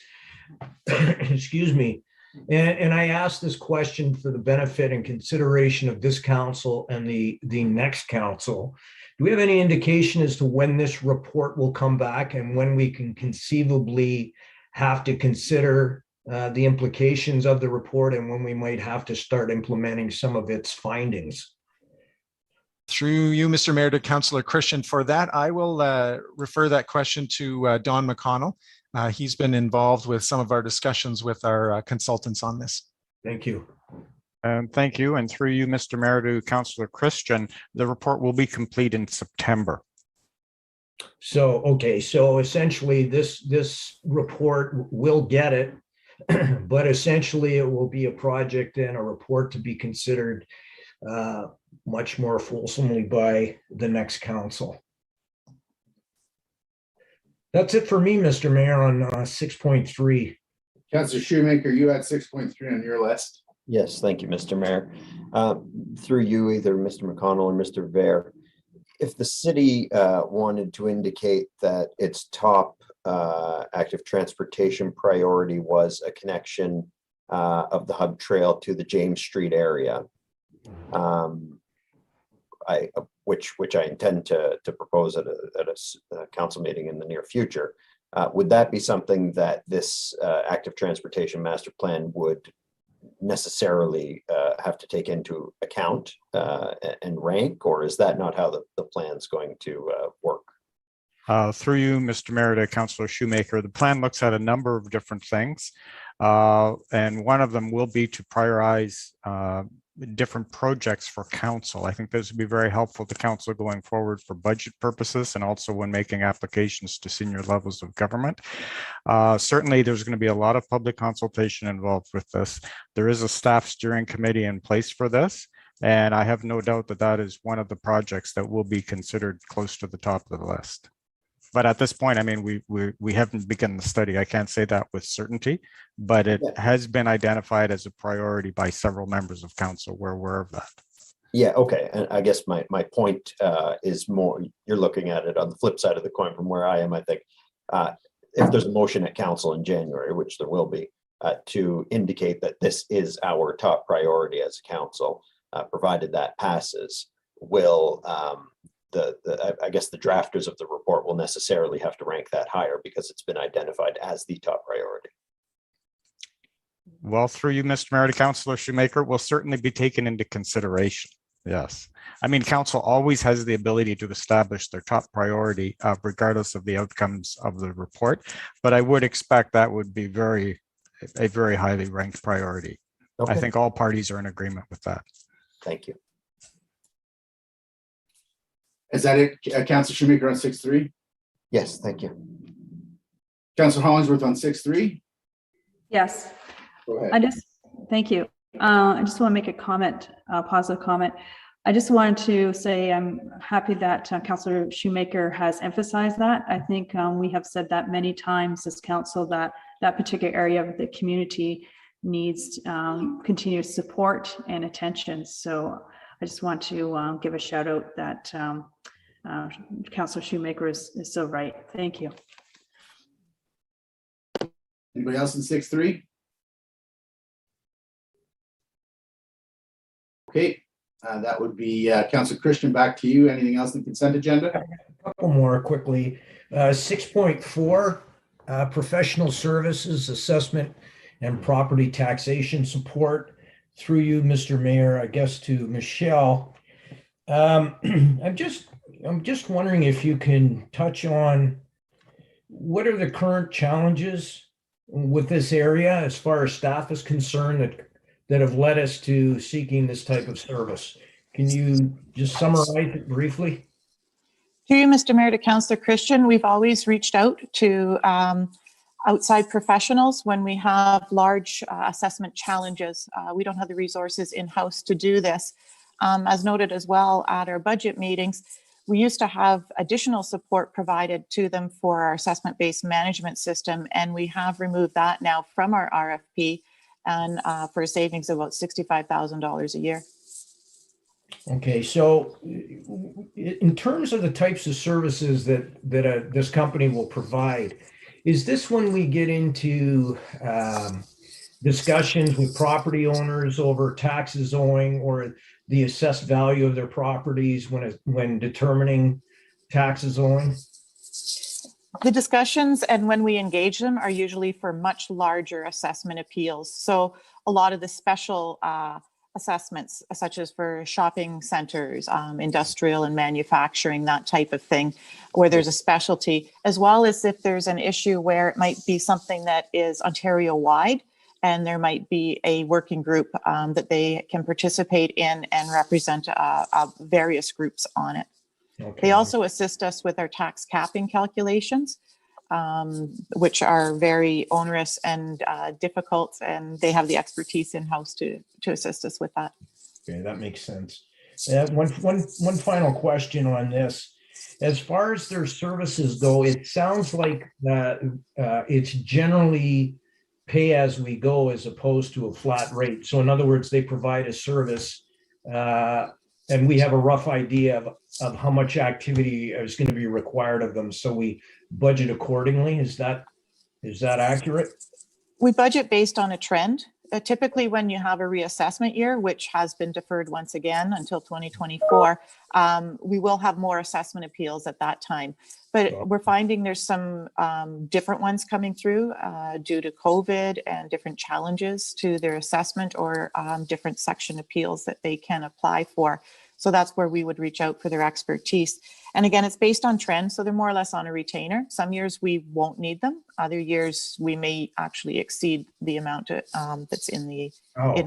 Excuse me. And I asked this question for the benefit and consideration of this council and the next council. Do we have any indication as to when this report will come back and when we can conceivably have to consider the implications of the report and when we might have to start implementing some of its findings? Through you, Mr. Mayor, to Councillor Christian. For that, I will refer that question to Don McConnell. He's been involved with some of our discussions with our consultants on this. Thank you. Thank you. And through you, Mr. Mayor, to Councillor Christian, the report will be complete in September. So, okay, so essentially this report will get it, but essentially it will be a project and a report to be considered much more fulsomely by the next council. That's it for me, Mr. Mayor, on 6.3. Councillor Shoemaker, you had 6.3 on your list. Yes, thank you, Mr. Mayor. Through you, either Mr. McConnell or Mr. Ver, if the city wanted to indicate that its top active transportation priority was a connection of the hub trail to the James Street area, which I intend to propose at a council meeting in the near future. Would that be something that this active transportation master plan would necessarily have to take into account and rank, or is that not how the plan's going to work? Through you, Mr. Mayor, to Councillor Shoemaker, the plan looks at a number of different things, and one of them will be to prioritize different projects for council. I think this would be very helpful to council going forward for budget purposes and also when making applications to senior levels of government. Certainly, there's going to be a lot of public consultation involved with this. There is a staff steering committee in place for this, and I have no doubt that that is one of the projects that will be considered close to the top of the list. But at this point, I mean, we haven't begun the study. I can't say that with certainty, but it has been identified as a priority by several members of council. We're aware of that. Yeah, okay. And I guess my point is more, you're looking at it on the flip side of the coin from where I am. I think if there's a motion at council in January, which there will be, to indicate that this is our top priority as a council, provided that passes, will I guess the drafters of the report will necessarily have to rank that higher because it's been identified as the top priority. Well, through you, Mr. Mayor, to Councillor Shoemaker, will certainly be taken into consideration. Yes. I mean, council always has the ability to establish their top priority regardless of the outcomes of the report, but I would expect that would be a very highly ranked priority. Okay. I think all parties are in agreement with that. Thank you. Is that it, Councillor Shoemaker on 6.3? Yes, thank you. Councillor Hollingsworth on 6.3? Yes. Go ahead. Thank you. I just want to make a comment, a positive comment. I just wanted to say I'm happy that Councillor Shoemaker has emphasized that. I think we have said that many times as council that that particular area of the community needs continuous support and attention. So I just want to give a shout out that Councillor Shoemaker is so right. Thank you. Anybody else in 6.3? Okay, that would be Councillor Christian, back to you. Anything else in the consent agenda? A couple more quickly. 6.4, professional services, assessment and property taxation support. Through you, Mr. Mayor, I guess to Michelle. I'm just wondering if you can touch on what are the current challenges with this area as far as staff is concerned that have led us to seeking this type of service. Can you just summarize it briefly? Through you, Mr. Mayor, to Councillor Christian, we've always reached out to outside professionals when we have large assessment challenges. We don't have the resources in-house to do this. As noted as well at our budget meetings, we used to have additional support provided to them for our assessment-based management system, and we have removed that now from our RFP and for a savings of about $65,000 a year. Okay, so in terms of the types of services that this company will provide, is this when we get into discussions with property owners over taxes owing or the assessed value of their properties when determining taxes owing? The discussions and when we engage them are usually for much larger assessment appeals. So a lot of the special assessments, such as for shopping centers, industrial and manufacturing, that type of thing, where there's a specialty, as well as if there's an issue where it might be something that is Ontario-wide, and there might be a working group that they can participate in and represent various groups on it. Okay. They also assist us with our tax capping calculations, which are very onerous and difficult, and they have the expertise in-house to assist us with that. Okay, that makes sense. One final question on this. As far as their services go, it sounds like it's generally pay as we go as opposed to a flat rate. So in other words, they provide a service and we have a rough idea of how much activity is going to be required of them. So we budget accordingly. Is that accurate? We budget based on a trend. Typically when you have a reassessment year, which has been deferred once again until 2024, we will have more assessment appeals at that time. But we're finding there's some different ones coming through due to COVID and different challenges to their assessment or different section appeals that they can apply for. So that's where we would reach out for their expertise. And again, it's based on trend. So they're more or less on a retainer. Some years we won't need them. Other years we may actually exceed the amount that's in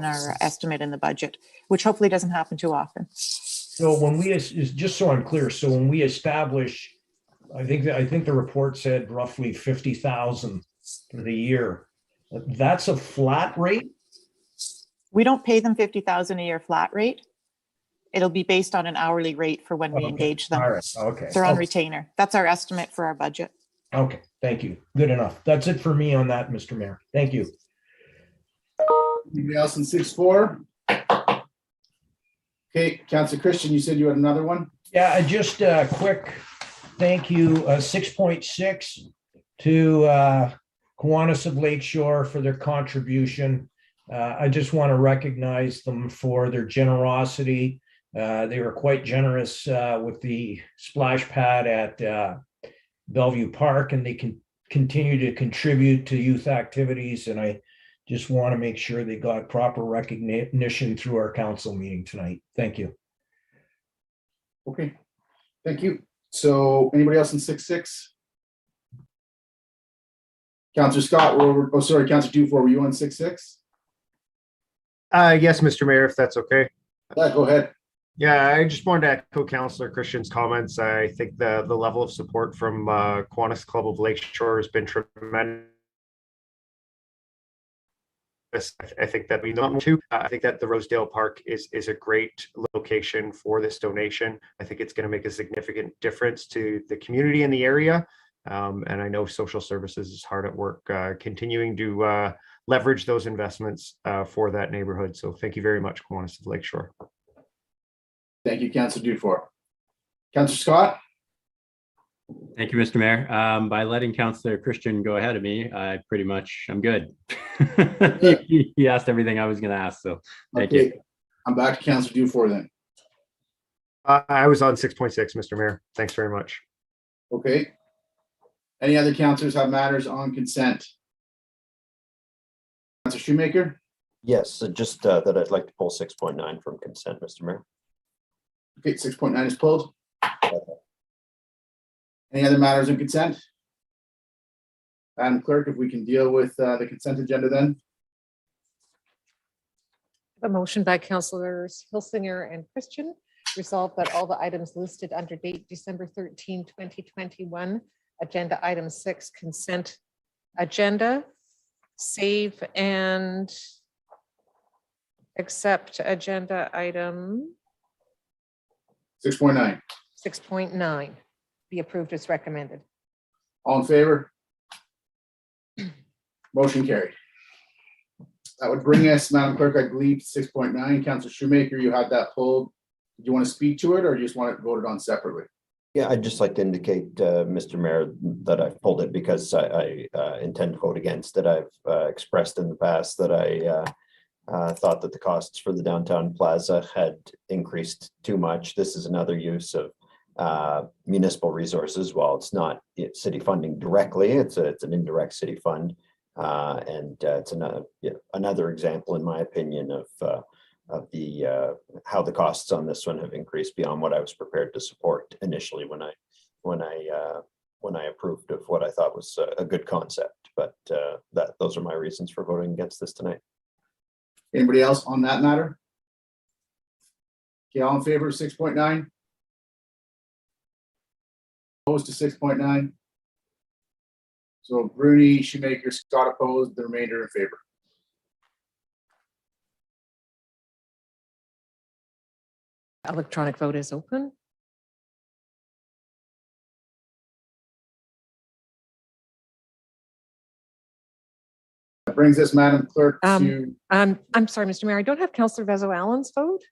our estimate in the budget, which hopefully doesn't happen too often. So when we, just so I'm clear, so when we establish, I think the report said roughly 50,000 for the year. That's a flat rate? We don't pay them 50,000 a year flat rate. It'll be based on an hourly rate for when we engage them. All right. Okay. They're on retainer. That's our estimate for our budget. Okay. Thank you. Good enough. That's it for me on that, Mr. Mayor. Thank you. Anybody else in 6-4? Okay, Councillor Christian, you said you had another one? Yeah, just a quick thank you, 6.6 to Kiwanis of Lakeshore for their contribution. I just want to recognize them for their generosity. They were quite generous with the splash pad at Bellevue Park, and they can continue to contribute to youth activities. And I just want to make sure they got proper recognition through our council meeting tonight. Thank you. Okay, thank you. So anybody else in 6-6? Councillor Scott, Councillor Dufour, were you on 6-6? Yes, Mr. Mayor, if that's okay. Yeah, go ahead. Yeah, I just wanted to echo Councillor Christian's comments. I think the level of support from Kiwanis Club of Lakeshore has been tremendous. I think that we know too. I think that the Rosedale Park is a great location for this donation. I think it's going to make a significant difference to the community in the area. And I know social services is hard at work continuing to leverage those investments for that neighborhood. So thank you very much, Kiwanis of Lakeshore. Thank you, Councillor Dufour. Councillor Scott? Thank you, Mr. Mayor. By letting Councillor Christian go ahead of me, I'm good. He asked everything I was going to ask, so thank you. I'm back to Councillor Dufour then. I was on 6.6, Mr. Mayor. Thanks very much. Okay. Any other councillors have matters on consent? Councillor Shoemaker? Yes, so just that I'd like to pull 6.9 from consent, Mr. Mayor. Okay, 6.9 is pulled. Any other matters on consent? Madam Clerk, if we can deal with the consent agenda then. A motion by councillors Hilsinger and Christian, resolved that all the items listed under date December 13, 2021, agenda item 6, consent agenda, save and accept agenda item 6.9. 6.9 be approved as recommended. All in favor? Motion carried. That would bring us, Madam Clerk, I believe, 6.9. Councillor Shoemaker, you had that pulled. Do you want to speak to it or do you just want it voted on separately? Yeah, I'd just like to indicate, Mr. Mayor, that I've pulled it because I intend to vote against it. I've expressed in the past that I thought that the costs for the downtown plaza had increased too much. This is another use of municipal resources. While it's not city funding directly, it's an indirect city fund. And it's another example, in my opinion, of how the costs on this one have increased beyond what I was prepared to support initially when I approved of what I thought was a good concept. But those are my reasons for voting against this tonight. Anybody else on that matter? Okay, all in favor of 6.9? Opposed to 6.9? So Bruni, Shoemaker, Scott opposed, the remainder in favor. Electronic vote is open. That brings us, Madam Clerk, to. I'm sorry, Mr. Mayor, I don't have Councillor Vezo-Allen's vote.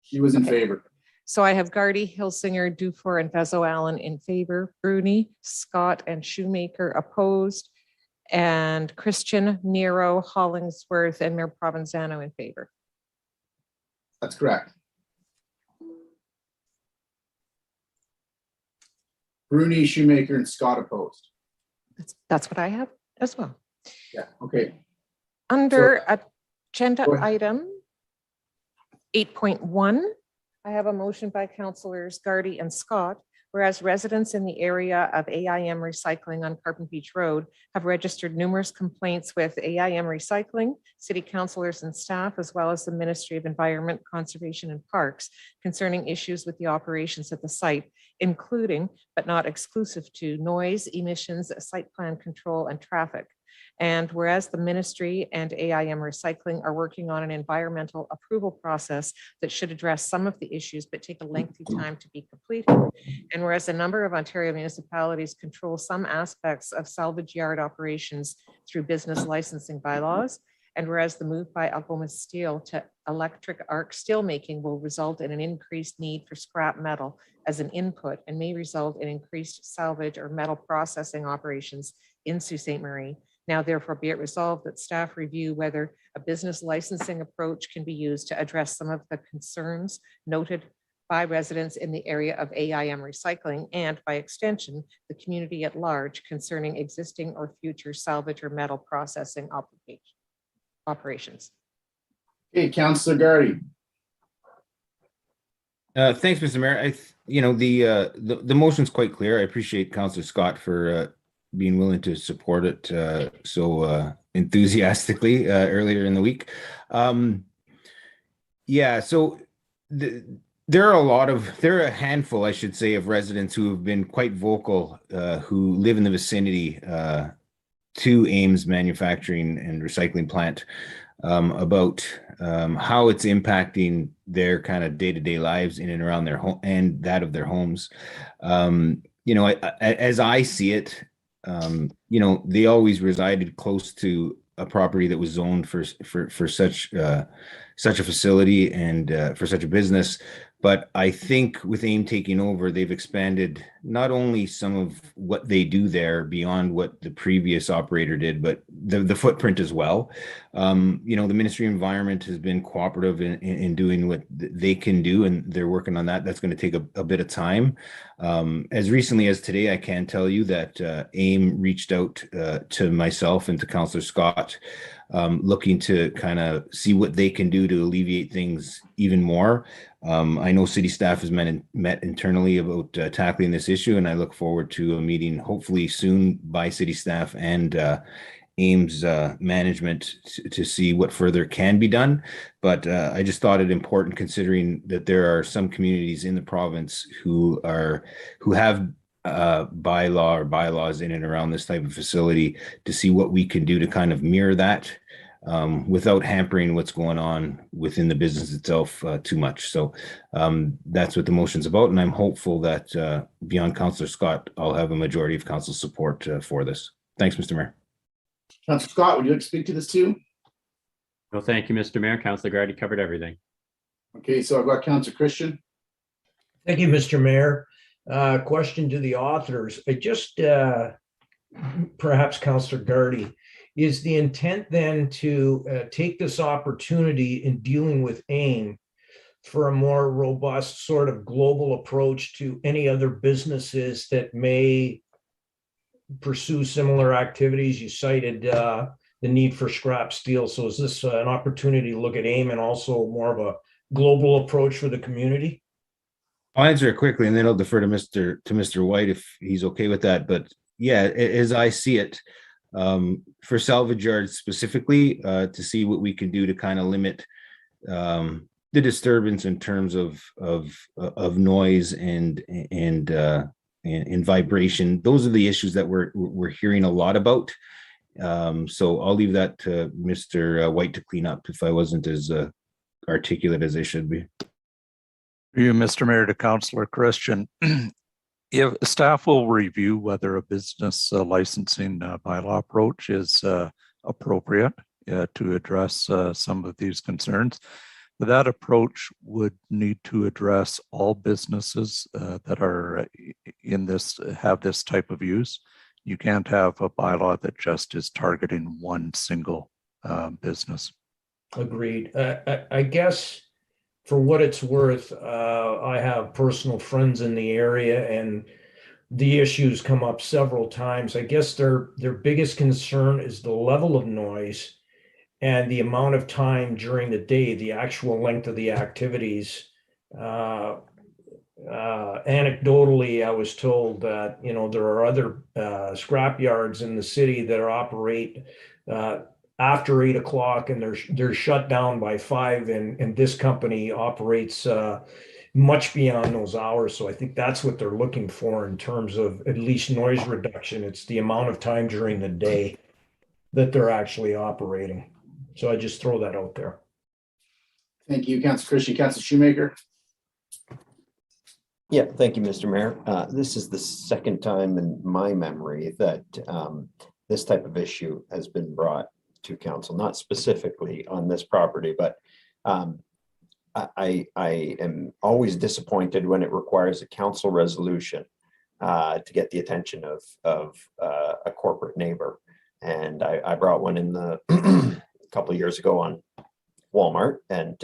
He was in favor. So I have Gardy, Hilsinger, Dufour, and Vezo-Allen in favor, Bruni, Scott, and Shoemaker opposed, and Christian, Nero, Hollingsworth, and Mayor Provenzano in favor. That's correct. Bruni, Shoemaker, and Scott opposed. That's what I have as well. Yeah, okay. Under Go agenda ahead. item 8.1, I have a motion by councillors Gardy and Scott, whereas residents in the area of AIM Recycling on Carbon Beach Road have registered numerous complaints with AIM Recycling, city councillors and staff, as well as the Ministry of Environment, Conservation and Parks concerning issues with the operations at the site, including but not exclusive to noise, emissions, site plan control, and traffic. And whereas the ministry and AIM Recycling are working on an environmental approval process that should address some of the issues but take a lengthy time to be completed. And whereas a number of Ontario municipalities control some aspects of salvage yard operations through business licensing bylaws, and whereas the move by Algoma Steel to electric arc steelmaking will result in an increased need for scrap metal as an input and may result in increased salvage or metal processing operations in Sault Ste. Marie. Now therefore be it resolved that staff review whether a business licensing approach can be used to address some of the concerns noted by residents in the area of AIM Recycling and by extension, the community at large concerning existing or future salvage or metal processing operations. Okay, Councillor Gardy. Thanks, Mr. Mayor. The motion's quite clear. I appreciate Councillor Scott for being willing to support it so enthusiastically earlier in the week. So there are a handful, I should say, of residents who have been quite vocal, who live in the vicinity to Ames manufacturing and recycling plant about how it's impacting their kind of day-to-day lives in and around their home and that of their homes. As I see it, they always resided close to a property that was zoned for such a facility and for such a business. But I think with AIM taking over, they've expanded not only some of what they do there beyond what the previous operator did, but the footprint as well. The Ministry of Environment has been cooperative in doing what they can do, and they're working on that. That's going to take a bit of time. As recently as today, I can tell you that AIM reached out to myself and to Councillor Scott, looking to kind of see what they can do to alleviate things even more. I know city staff has met internally about tackling this issue, and I look forward to a meeting hopefully soon by city staff and AIM's management to see what further can be done. But I just thought it important, considering that there are some communities in the province who have bylaw or bylaws in and around this type of facility, to see what we can do to kind of mirror that without hampering what's going on within the business itself too much. So that's what the motion's about. And I'm hopeful that beyond Councillor Scott, I'll have a majority of council support for this. Thanks, Mr. Mayor. Councillor Scott, would you like to speak to this too? No, thank you, Mr. Mayor. Councillor Gardy covered everything. Okay, so I've got Councillor Christian. Thank you, Mr. Mayor. Question to the authors. I just, perhaps Councillor Gardy, is the intent then to take this opportunity in dealing with AIM for a more robust sort of global approach to any other businesses that may pursue similar activities? You cited the need for scrap steel. So is this an opportunity to look at AIM and also more of a global approach for the community? I'll answer it quickly, and then I'll defer to Mr. White if he's okay with that. But yeah, as I see it, for salvage yards specifically, to see what we can do to kind of limit the disturbance in terms of noise and vibration. Those are the issues that we're hearing a lot about. So I'll leave that to Mr. White to clean up if I wasn't as articulate as I should be. You, Mr. Mayor, to Councillor Christian. If staff will review whether a business licensing bylaw approach is appropriate to address some of these concerns. But that approach would need to address all businesses that are in this, have this type of use. You can't have a bylaw that just is targeting one single business. Agreed. I guess for what it's worth, I have personal friends in the area, and the issues come up several times. I guess their biggest concern is the level of noise and the amount of time during the day, the actual length of the activities. Anecdotally, I was told that, there are other scrap yards in the city that operate after 8 o'clock, and they're shut down by 5, and this company operates much beyond those hours. So I think that's what they're looking for in terms of at least noise reduction. It's the amount of time during the day that they're actually operating. So I just throw that out there. Thank you, Councillor Christian. Councillor Shoemaker. Yeah, thank you, Mr. Mayor. This is the second time in my memory that this type of issue has been brought to council, not specifically on this property, but I am always disappointed when it requires a council resolution to get the attention of a corporate neighbor. And I brought one in the a couple of years ago on Walmart and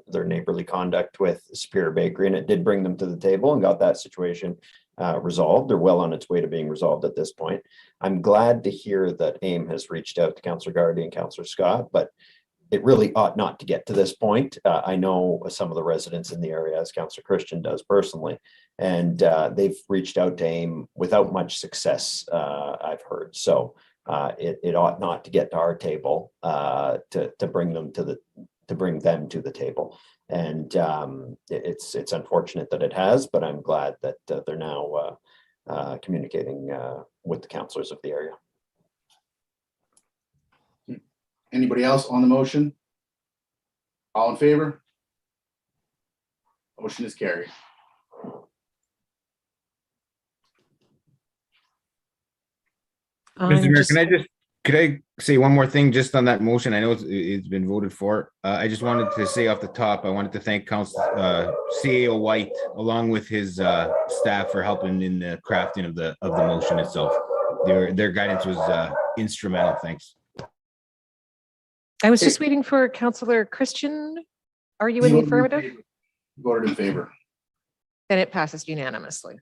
their neighborly conduct with Superior Bakery, and it did bring them to the table and got that situation resolved. They're well on its way to being resolved at this point. I'm glad to hear that AIM has reached out to Councillor Gardy and Councillor Scott, but it really ought not to get to this point. I know some of the residents in the area, as Councillor Christian does personally, and they've reached out to AIM without much success, I've heard. So it ought not to get to our table to bring them to the table. And it's unfortunate that it has, but I'm glad that they're now communicating with the councillors of the area. Anybody else on the motion? All in favor? Motion is carried. Mr. Mayor, could I say one more thing just on that motion? I know it's been voted for. I just wanted to say off the top, I wanted to thank CAO White along with his staff for helping in the crafting of the motion itself. Their guidance was instrumental. Thanks. I was just waiting for Councillor Christian. Are you in the affirmative? Voted in favor. Then it passes unanimously.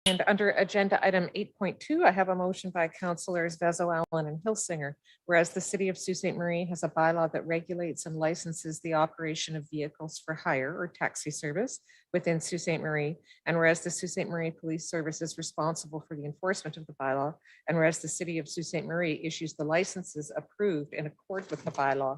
And under agenda item 8.2, I have a motion by councillors Vezo, Allen, and Hilsinger. Whereas the city of Sault Ste. Marie has a bylaw that regulates and licenses the operation of vehicles for hire or taxi service within Sault Ste. Marie. And whereas the Sault Ste. Marie Police Service is responsible for the enforcement of the bylaw. And whereas the city of Sault Ste. Marie issues the licenses approved in accord with the bylaw.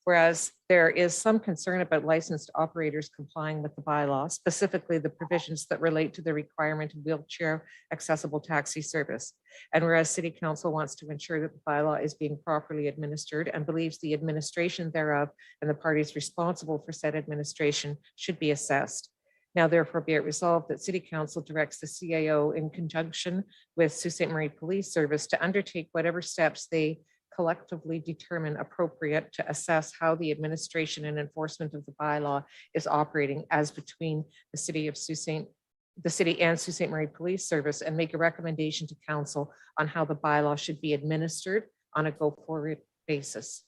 Whereas there is some concern about licensed operators complying with the bylaw, specifically the provisions that relate to the requirement of wheelchair accessible taxi service. And whereas City Council wants to ensure that the bylaw is being properly administered and believes the administration thereof and the parties responsible for said administration should be assessed. Now therefore be it resolved that City Council directs the CAO in conjunction with Sault Ste. Marie Police Service to undertake whatever steps they collectively determine appropriate to assess how the administration and enforcement of the bylaw is operating as between the city and Sault Ste. Marie Police Service, and make a recommendation to council on how the bylaw should be administered on a go-forward basis.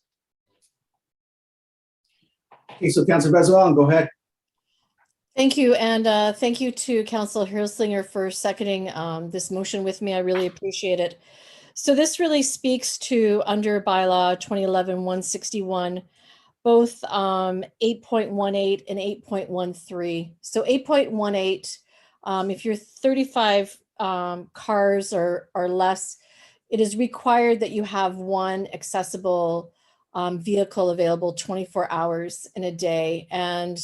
Okay, so Councillor Vezo, go ahead. Thank you. And thank you to Councillor Hilsinger for seconding this motion with me. I really appreciate it. So this really speaks to under bylaw 2011-161, both 8.18 and 8.13. So 8.18, if you're 35 cars or less, it is required that you have one accessible vehicle available 24 hours in a day. And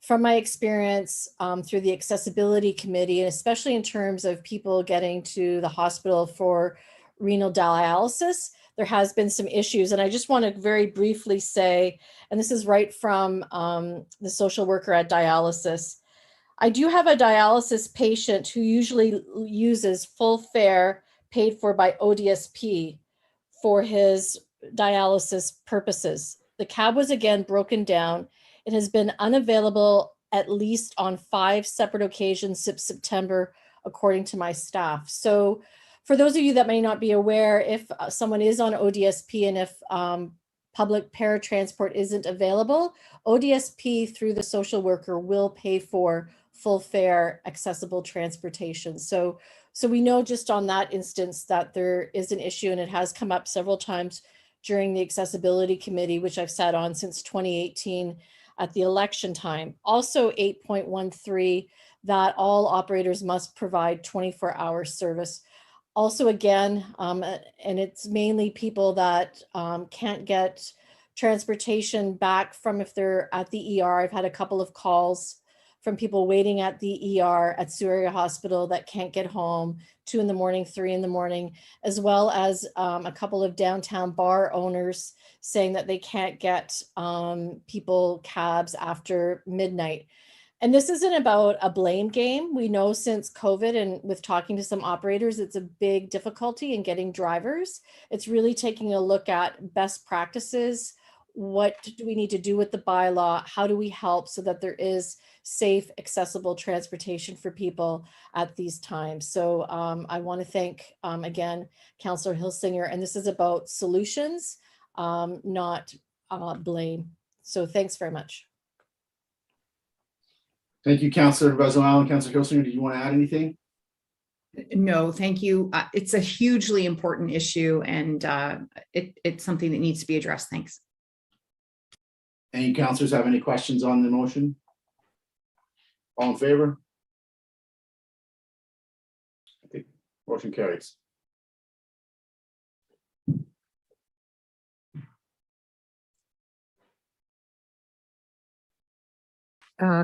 from my experience through the accessibility committee, and especially in terms of people getting to the hospital for renal dialysis, there has been some issues. And I just want to very briefly say, and this is right from the social worker at dialysis, I do have a dialysis patient who usually uses full fare paid for by ODSP for his dialysis purposes. The cab was again broken down. It has been unavailable at least on 5 separate occasions since September, according to my staff. So for those of you that may not be aware, if someone is on ODSP and if public paratransport isn't available, ODSP through the social worker will pay for full fare accessible transportation. So we know just on that instance that there is an issue, and it has come up several times during the accessibility committee, which I've sat on since 2018 at the election time. Also 8.13, that all operators must provide 24-hour service. Also, again, and it's mainly people that can't get transportation back from if they're at the ER. I've had a couple of calls from people waiting at the ER at Sioux Area Hospital that can't get home, 2 in the morning, 3 in the morning, as well as a couple of downtown bar owners saying that they can't get people cabs after midnight. And this isn't about a blame game. We know since COVID and with talking to some operators, it's a big difficulty in getting drivers. It's really taking a look at best practices. What do we need to do with the bylaw? How do we help so that there is safe, accessible transportation for people at these times? So I want to thank, again, Councillor Hilsinger, and this is about solutions, not blame. So thanks very much. Thank you, Councillor Vezo. Councillor Hilsinger, do you want to add anything? No, thank you. It's a hugely important issue, and it's something that needs to be addressed. Thanks. Any councillors have any questions on the motion? All in favor? Okay, motion carries.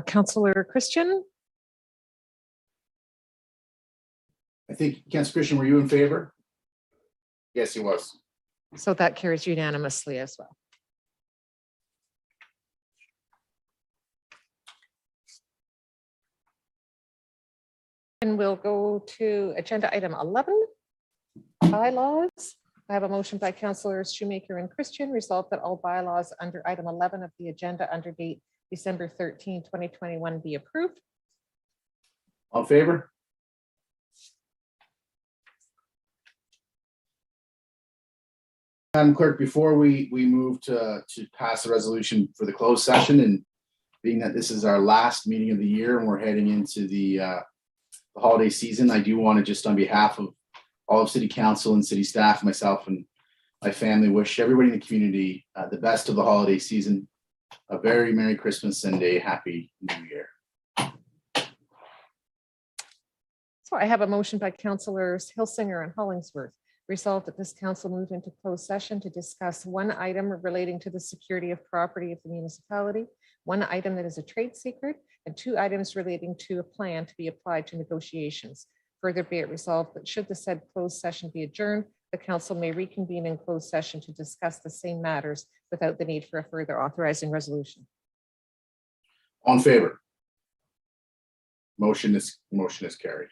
Councillor Christian? I think, Councillor Christian, were you in favor? Yes, he was. So that carries unanimously as well. And we'll go to agenda item 11, bylaws. I have a motion by Councillors Shoemaker and Christian, resolved that all bylaws under item 11 of the agenda under date December 13, 2021 be approved. All in favor? Madam Clerk, before we move to pass the resolution for the closed session, and being that this is our last meeting of the year and we're heading into the the holiday season, I do want to just on behalf of all of City Council and City staff, myself and my family, wish everybody in the community the best of the holiday season, a very Merry Christmas and a Happy New Year. So I have a motion by Councillors Hilsinger and Hollingsworth. Resolved that this council move into closed session to discuss one item relating to the security of property of the municipality, one item that is a trade secret, and two items relating to a plan to be applied to negotiations. Further be it resolved that should the said closed session be adjourned, the council may reconvene in closed session to discuss the same matters without the need for a further authorizing resolution. All in favor? Motion is carried.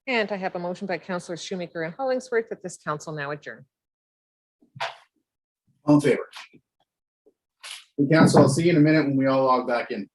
And I have a motion by Councillors Shoemaker and Hollingsworth that this council now adjourn. All in favor? The council, I'll see you in a minute when we all log back in.